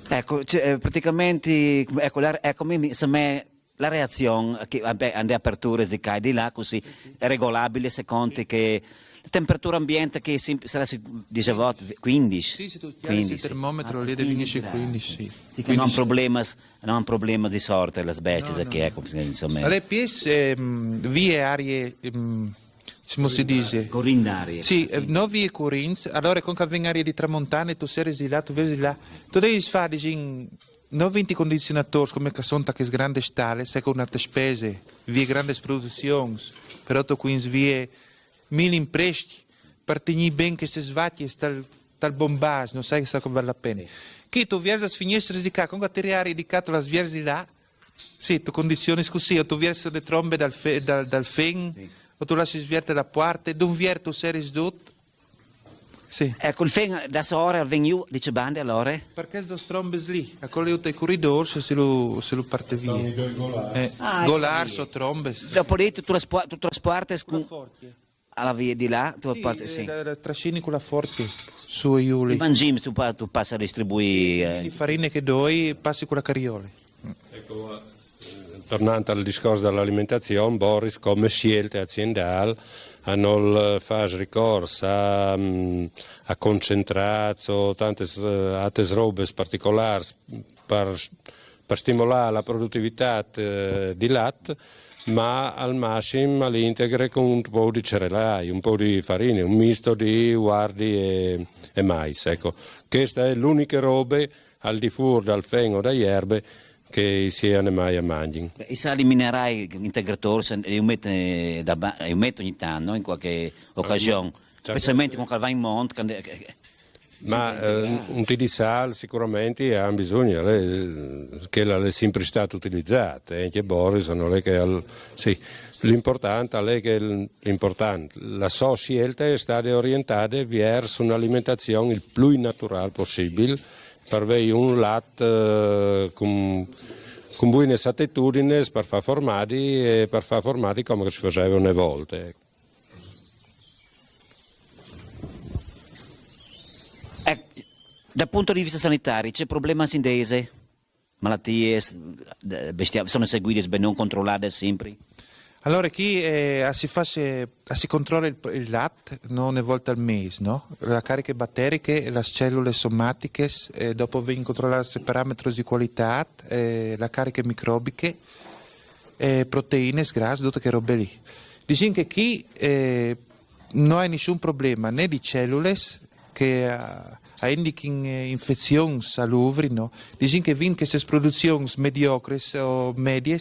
Ecco, praticamente, ecco, se me la reazione che alle aperture si cade di là così è regolabile secondo che la temperatura ambiente che sarà diceva 15. Sì, se tu chiari il termometro lì deve venire 15, sì. Sì, che non hanno problemi di sorte le specie che ecco, insomma. Alle pièce vie aree come si dice? Corindarie. Sì, non vie corins, allora con che venga aria di tramontana tu sei di là, tu vedi là, tu devi fare non 20 condizionatori come che sono che grandi stale, se con una spese, vie grandi produzioni, però tu quindi vie mille impresti, per tenere bene queste svacche dal bombage, non sai che vale la pena. Che tu vieni a finire di qua, con che tirare di qua, tu la svierzi là, sì, tu condizioni così, o tu versi le trombe dal fen, sì. O tu lasci svierte la parte, non vier tu sei ridotto. Sì. Ecco, il fen da sora vengono, dice bande allora? Perché sono trombe lì, a quelli dei corridori se lo parte via. Golar, so trombe. Dopodiché tu trasporti alla via di là, tu porti, sì. Trascini con la forte su Iuli. I mangimi tu passi a distribuire. Le farine che doi passi con la carriola. Ecco, tornando al discorso dell'alimentazione, Boris come scelte aziendali hanno fatto ricorso a concentrati o tante altre robe particolari per stimolare la produttività di latte, ma al massimo all'integre con un po' di cereali, un po' di farine, un misto di guardi e mais. Ecco, questa è l'unica roba al di fuori dal fen o dalle erbe che si hanno mai a mangiare. I sali minerali integratori li metto ogni tanto, no? In qualche occasione, specialmente quando va in monte. Ma un tè di sale sicuramente ha bisogno che è sempre stato utilizzato, anche Boris non è che sì, l'importante è che l'importante, la sua scelta è stata orientata verso un'alimentazione il più naturale possibile per avere un latte con buone attitudini per far formati come si faceva una volta. Dal punto di vista sanitario c'è problema sindese? Malattie sono seguite ben non controllate sempre? Allora chi si controlla il latte non una volta al mese, no? Le cariche batteriche, le cellule somatiche, dopo vengono controllati i parametri di qualità, le cariche microbiche, proteine, grassi, tutte che robe lì. Diciamo che chi non ha nessun problema né di cellule che indichino infezioni salubri, no? Diciamo che vincono queste produzioni mediocre o medie,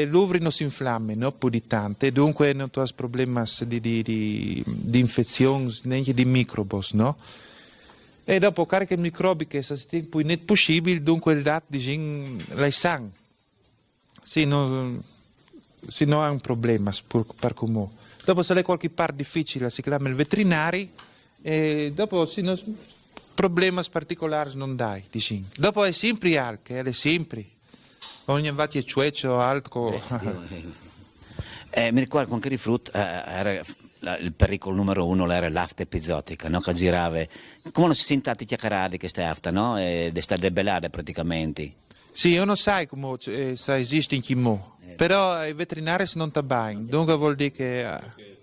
l'uvri non si inflamma, no? Più di tante, dunque non hai problemi di infezioni, neanche di microbos, no? E dopo cariche microbiche, se si tiene più net possibile, dunque il latte, diciamo, l'hai san. Sì, non ha un problema per comune. Dopo se l'è qualche parte difficile, si chiama il veterinario, e dopo problemi particolari non dai, diciamo. Dopo è sempre anche, è sempre. Ogni volta è cioè altro. Mi ricordo con che frutta il pericolo numero uno era l'afta episodica, no? Che girava. Come non si sentate chiacchierare questa afta, no? E sta debellata praticamente. Sì, io non sai come se esiste in chimo, però i veterinari non tabbiano, dunque vuol dire che...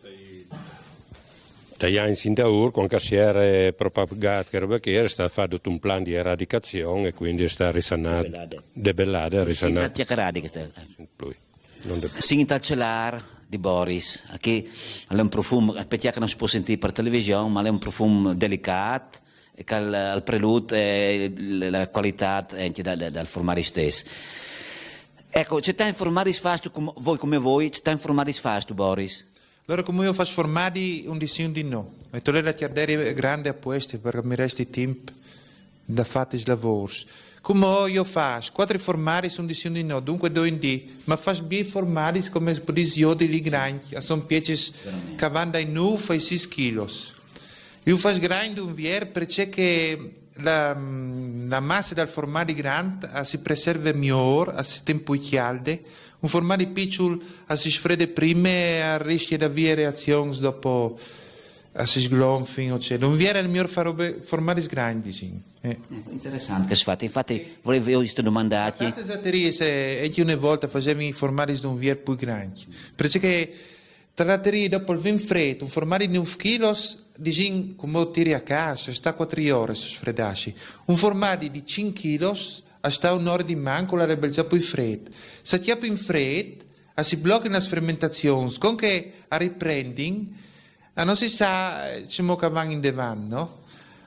Dagli anni in daur, quando si era propagato che roba che era stato fatto un plan di eradicazione e quindi sta risanato, debellata, Si risanato. chiacchierare questa. Non Sin tal celar di Boris, che è un profumo, aspetta che non si può sentire per televisione, ma è un profumo delicato e che al prelude la qualità anche dal formaggio stesso. Ecco, c'è tanto formaggio fatto come voi, c'è tanto formaggio fatto, Boris? Allora come io faccio formati un di sì un di no, e togliere la chiardere grande a questi perché mi resti tempo da fare i lavori. Come io faccio, 4 formati un di sì un di no, dunque 2 in di, ma faccio bien formati come si io di lì grandi, sono pieci che vanno dai 9 ai 6 chilos. Io faccio grande un vier perché la massa del formaggio grande si preserva meglio, a tempo caldo. Un formaggio piccolo si sfrede prima e rischia di avere reazioni dopo si sgonfia. Non viene il miglior formaggio grandi. Interessante che si fa. Infatti volevo domandare. Tante zatterie se anche una volta facevi i formaggi di un vier più grandi. Perché tra le zatterie dopo il vin freddo, un formaggio di 9 kg, dici come tiri a casa, sta 4 ore se sfredasci. Un formaggio di 5 kg sta un'ora di manco, la rebel già più freddo. Se ti più in freddo, si blocca la fermentazione, con che a riprendi, non si sa come che va in devan, no?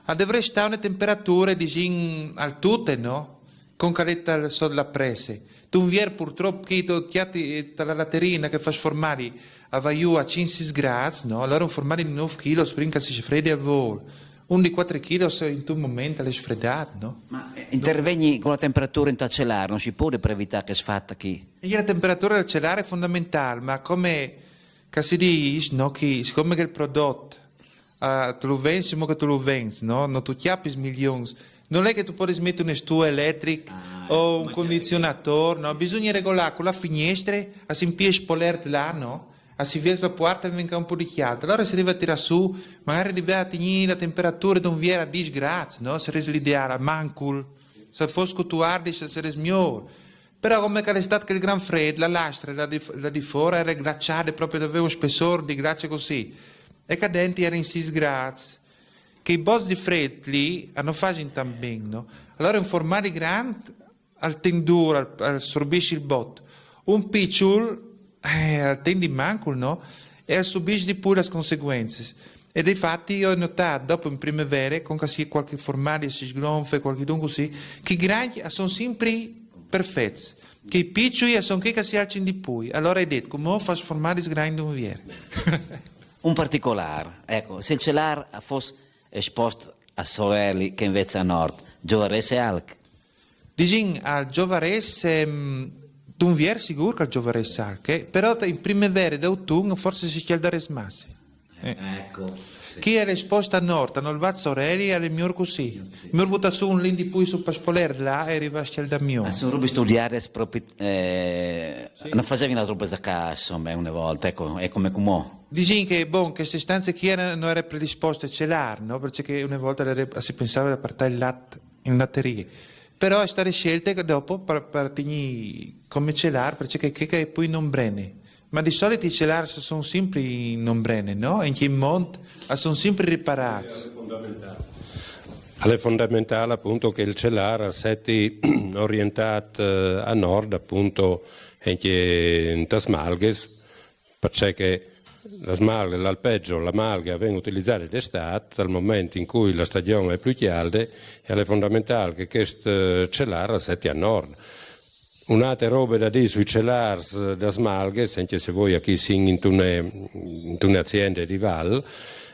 Dovrebbe stare una temperatura di al tutte, no? Con caletta sotto la prese. Tu vier purtroppo che ti la laterina che fa formare a vaiu a 5 gradi, no? Allora un formaggio di 9 kg prima si fredda a volo. Un di 4 kg in un momento è sfredato, no? Ma interveni con la temperatura in celare, non si può per evitare che si fatta qui? E la temperatura del celare è fondamentale, ma come che si dice, no? Che siccome che il prodotto tu lo vendi, che tu lo vendi, no? Non tu chiappi milioni. Non è che tu puoi mettere una stufa elettrica o un condizionatore, no? Bisogna regolare con la finestra, si impia spolerti là, no? Si vede la porta e venga un po' di chiaro. Allora si arriva a tirare su, magari arriva a tenere la temperatura di un viera a 10 gradi, no? Sarebbe l'ideale, mancul. Se fosse che tu ardi, sarebbe migliore. Però come che l'estate che il gran freddo, la lastra, la di fuori era glaciata proprio, aveva un spessore di ghiaccio così. E cadenti era in 6 gradi. Che i bossi di freddo lì non fanno tan bene, no? Allora un formaggio grande al tenduro, assorbisce il botto. Un piccolo tendi manco, no? E subisce di più le conseguenze. Ed infatti io ho notato, dopo in primavera, con che qualche formaggio si sgonfia, qualche dunque così, che i grandi sono sempre perfetti, che i piccoli sono che si alzano di più. Allora hai detto, come faccio formaggio grandi un viere? Un particolare, ecco, se il celare fosse esposto a Sorelli che invece a nord, giovaresse anche? Dici al giovaresse... Non vi è sicuro che il giovare salche, però in primavera ed autunno forse si scalderà smassi. Ecco. Sì. Chi è esposto a nord, non va a Sorelli, è il mio così. Mi ho buttato su un lindi poi su Paspoler là e arriva a scaldare mio. Ma sono robe studiare, non facevi una roba da casa, insomma, una volta, ecco, è come comò. Dici che, che se stanze chi non era predisposto a celare, no? Perché una volta si pensava di portare il latte in latterie. Però è stata scelta dopo per tenere come celare, perché poi non brenne. Ma di solito i celari sono sempre non brenne, no? E in monte sono sempre riparati. È fondamentale appunto che il celare sia orientato a nord, appunto anche in Tasmalghes, perché la smalga, l'alpeggio, la malga vengono utilizzate d'estate, dal momento in cui la stagione è più calda, e è fondamentale che questo celare sia a nord. Un'altra roba da dire sui celari da smalga, anche se voi qui siete in un'azienda di Val,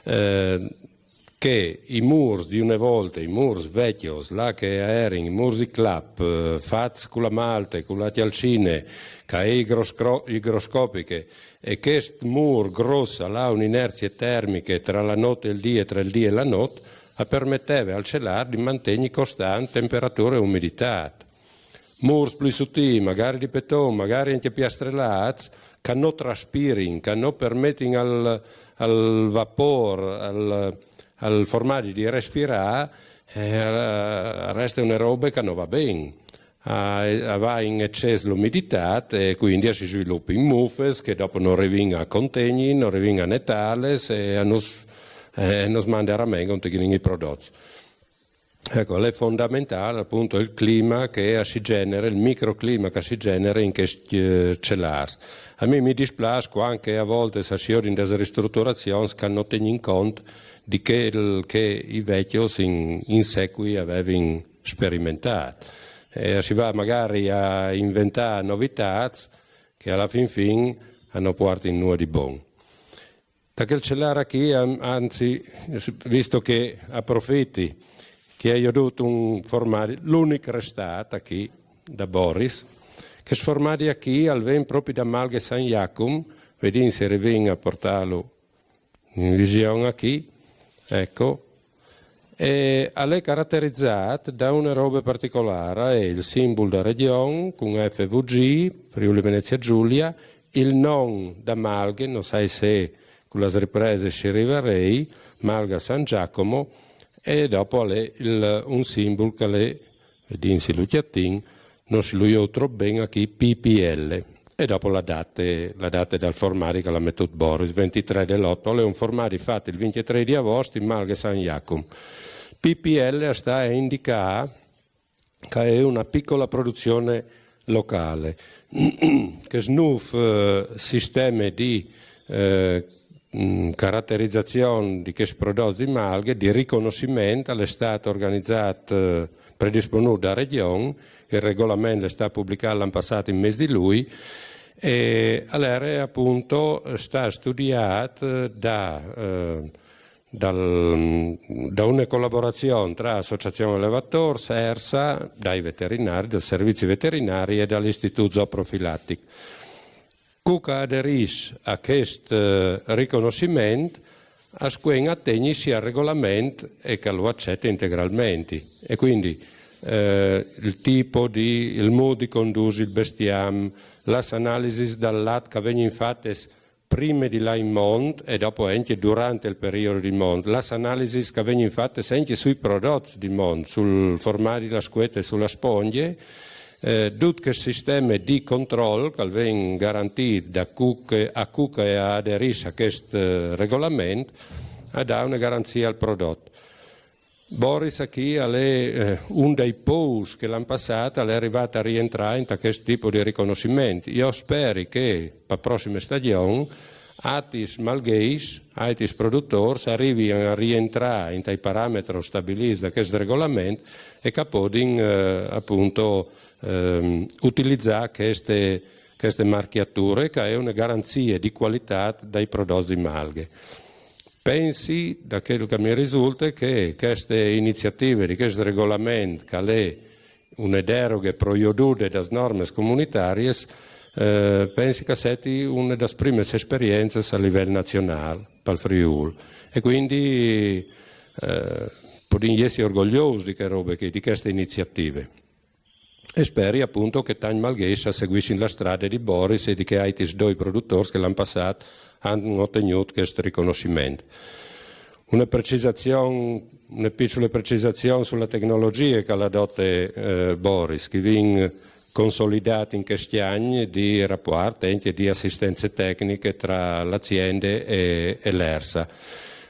che i muri di una volta, i muri vecchi, là che erano i muri di clap, fatti con la malte, con la tialcine, che è igroscopiche, e questo muro grosso ha un'inerzia termica tra la notte e il dia, tra il dia e la notte, permetteva al celare di mantenere costante temperatura e umidità. Murs più sottili, magari di beton, magari anche piastrellati, che non traspirino, che non permettono al vapore, al formaggio di respirare, resta una roba che non va bene. Va in eccesso l'umidità e quindi si sviluppa in muffes che dopo non arrivano a contegni, non arrivano a netales e non manda a ramengo i prodotti. Ecco, è fondamentale appunto il clima che si genera, il microclima che si genera in questi celari. A me mi dispiace anche a volte se si in delle ristrutturazioni che non tengono in conto di che i vecchi in secoli avevano sperimentato. Si va magari a inventare novità che alla fin hanno portato in nuova di buono. Da quel celare qui, anzi, visto che approfitti che hai avuto un formaggio, l'unica restata qui da Boris, che sformaggio qui al ven proprio da Malghe San Iacum, vedi se arrivi a portarlo in visione qui, ecco, e è caratterizzata da una roba particolare, è il simbolo da regione con FVG, Friuli Venezia Giulia, il non da Malghe, non sai se con le riprese ci arriverei, Malga San Giacomo, e dopo è un simbolo che è, vedi lo chiatin, non si lui troppo bene qui, PPL. E dopo la data dal formaggio che l'ha messo Boris, 23 dell'8, è un formaggio fatto il 23 di agosto in Malga San Giacomo. PPL sta a indicare che è una piccola produzione locale, che snuff sistemi di caratterizzazione di questi prodotti di malghe, di riconoscimento, è stato organizzato, predisponuto da Regione, il regolamento è stato pubblicato l'anno passato in mese di lui, e all'era appunto sta studiato da una collaborazione tra Associazione Allevatori, SERSA, dai veterinari, dai servizi veterinari e dall'Istituto Zooprofilattico. Cuca aderisce a questo riconoscimento, a squen attegni al regolamento e che lo accetta integralmente. E quindi il modo di condurre il bestiame, le analisi dal latte che vengono fatte prima di là in mondo e dopo anche durante il periodo di mondo, le analisi che vengono fatte anche sui prodotti di mondo, sul formaggio, la squetta e sulla spoglie, tutto il sistema di controllo che viene garantito da a Cuca e aderisce a questo regolamento dà una garanzia al prodotto. Boris qui è un dei pous che l'anno passato è arrivato a rientrare in questo tipo di riconoscimento. Io spero che per la prossima stagione Atis Malgheis, Atis produttori arrivi a rientrare in quei parametri stabiliti da questo regolamento e che possano appunto utilizzare queste marchiature che è una garanzia di qualità dai prodotti di malghe. Pensi, da quello che mi risulta, che queste iniziative di questo regolamento, che è una deroga proiodute dalle norme comunitarie, pensi che sia una delle prime esperienze a livello nazionale per il Friuli. E quindi possiamo essere orgogliosi di queste iniziative. E speri appunto che Tagn Malghescia seguisci la strada di Boris e di che hai due produttori che l'anno passato hanno ottenuto questo riconoscimento. Una piccola precisazione sulla tecnologia che l'ha data Boris, che viene consolidata in questi anni di rapporti e di assistenze tecniche tra l'azienda e l'ERSA.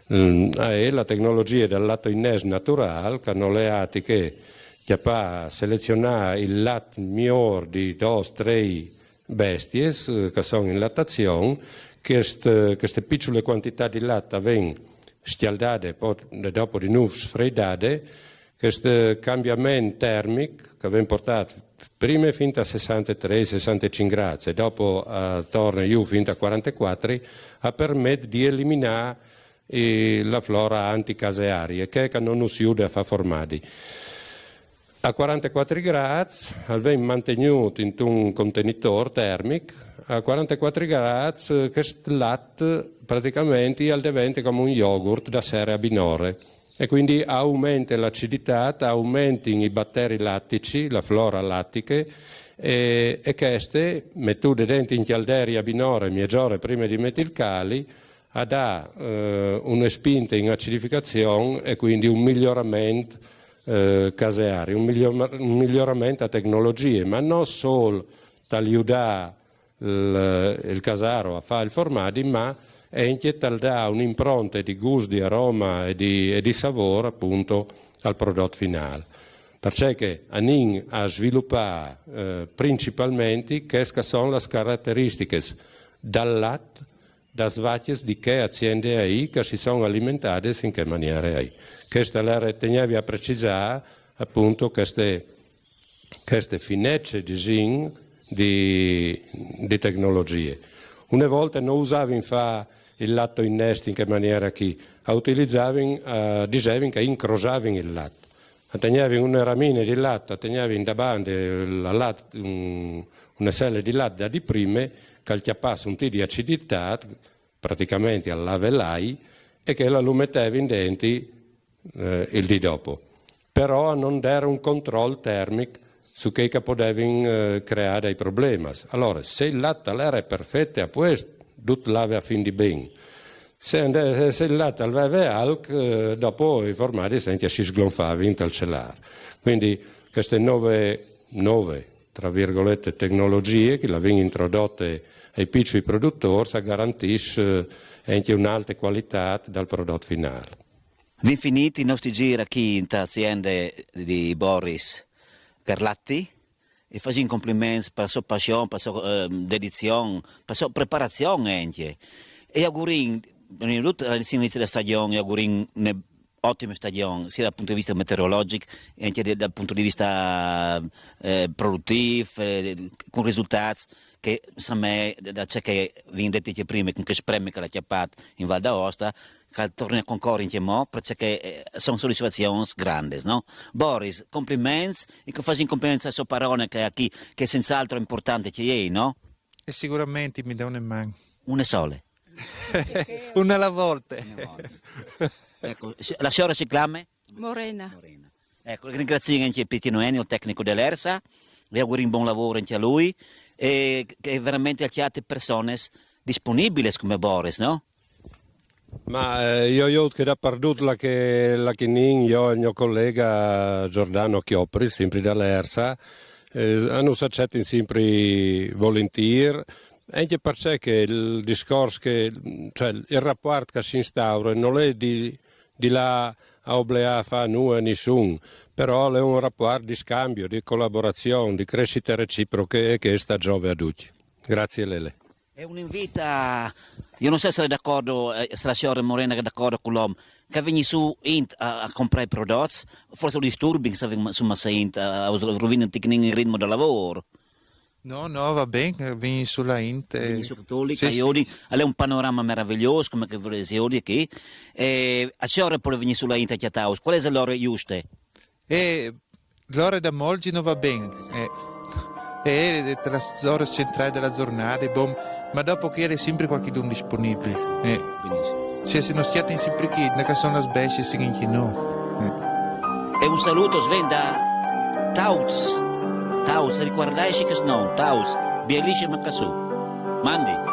È la tecnologia del lato innes naturale, che non è atiche che può selezionare il latte migliore di 2-3 bestie che sono in lattazione. Queste piccole quantità di latte vengono scaldate e poi dopo di nuovo sfreddate. Questo cambiamento termico che viene portato prima fino a 63-65 gradi e dopo torna giù fino a 44 permette di eliminare la flora anticasearia che non si usa a fare formaggi. A 44 gradi viene mantenuto in un contenitore termico. A 44 gradi questo latte praticamente diventa come un yogurt da serie a binore e quindi aumenta l'acidità, aumenta i batteri lattici, la flora lattica e queste, mettude dentro in chialderia binore, mieggiore prima di mettere il cali, a dà una spinta in acidificazione e quindi un miglioramento caseario, un miglioramento a tecnologie, ma non solo tagliare il casaro a fare il formaggi, ma anche dà un'impronta di gusto, di aroma e di sapore appunto al prodotto finale. Perché anin a sviluppare principalmente che sono le caratteristiche dal latte, da svacchies di che aziende hai che si sono alimentate in che maniera hai. Questa la tenevi a precisare appunto queste finezze di tecnologie. Una volta non usavi fa il latte innesti in che maniera chi, dicevi che incrosavi il latte. Tenevi una ramina di latte, tenevi in davanti una sella di latte di prime che chiappasse un tipo di acidità praticamente all'avelai e che la lo mettevi in denti il di dopo. Però non era un controllo termico su che potevi creare dei problemi. Allora, se il latte era perfetto a questo, tutto l'aveva a fin di bene. Se il latte aveva alc, dopo i formaggi si sgonfava in tal celare. Quindi queste nuove, tra virgolette, tecnologie che l'avevano introdotte ai piccoli produttori garantisce anche un'alta qualità dal prodotto finale. Vi finiti i nostri giri qui in aziende di Boris Garlatti e facciamo complimenti per la sua passione, per la sua dedizione, per la sua preparazione anche. E auguri all'inizio della stagione, auguri un'ottima stagione, sia dal punto di vista meteorologico e anche dal punto di vista produttivo, con risultati che me da ciò che vi ho detto prima, con che spremi che l'ha chiappato in Val d'Aosta, che torna a concorrere in mo, perché sono soddisfazioni grandi, no? Boris, complimenti, e che faccio complimenti alla sua parola che è senz'altro importante che è, no? E sicuramente mi dà una mano. Una sola. Una alla volta. Ecco, la signora si chiama? Morena. Ecco, ringrazio anche Pietro Noeni, il tecnico dell'ERSA, vi auguro un buon lavoro anche a lui e che veramente abbiate persone disponibili come Boris, no? Ma io che da perduto la Chinin, io e il mio collega Giordano Chiopri, sempre dall'ERSA, hanno accettato sempre volentieri, anche perché il discorso cioè il rapporto che si instaura non è di là a obbligare a fare nulla a nessuno, però è un rapporto di scambio, di collaborazione, di crescita reciproca che sta giove a tutti. Grazie Lele. È un invito, io non so se è d'accordo, se la signora Morena è d'accordo con l'uomo, che vieni su a comprare i prodotti, forse lo disturbi se insomma sei a rovinare il ritmo del lavoro. No, va bene, vieni sulla Int. Vieni su Cattolica, Sì, sì. È un panorama meraviglioso, come che volete dire qui. A che ora poi venire sulla Int a Chiataus? Qual è l'ora giusta? L'ora da Molgi non va bene. Tra le ore centrali della giornata, ma dopo che è sempre qualcuno disponibile. Benissimo. Se non stiate sempre qui, che sono le bestie, si che no. E un saluto, Sven, da Tauz, ricordai che no, Tauz, Bielisce Macassù. Mandi.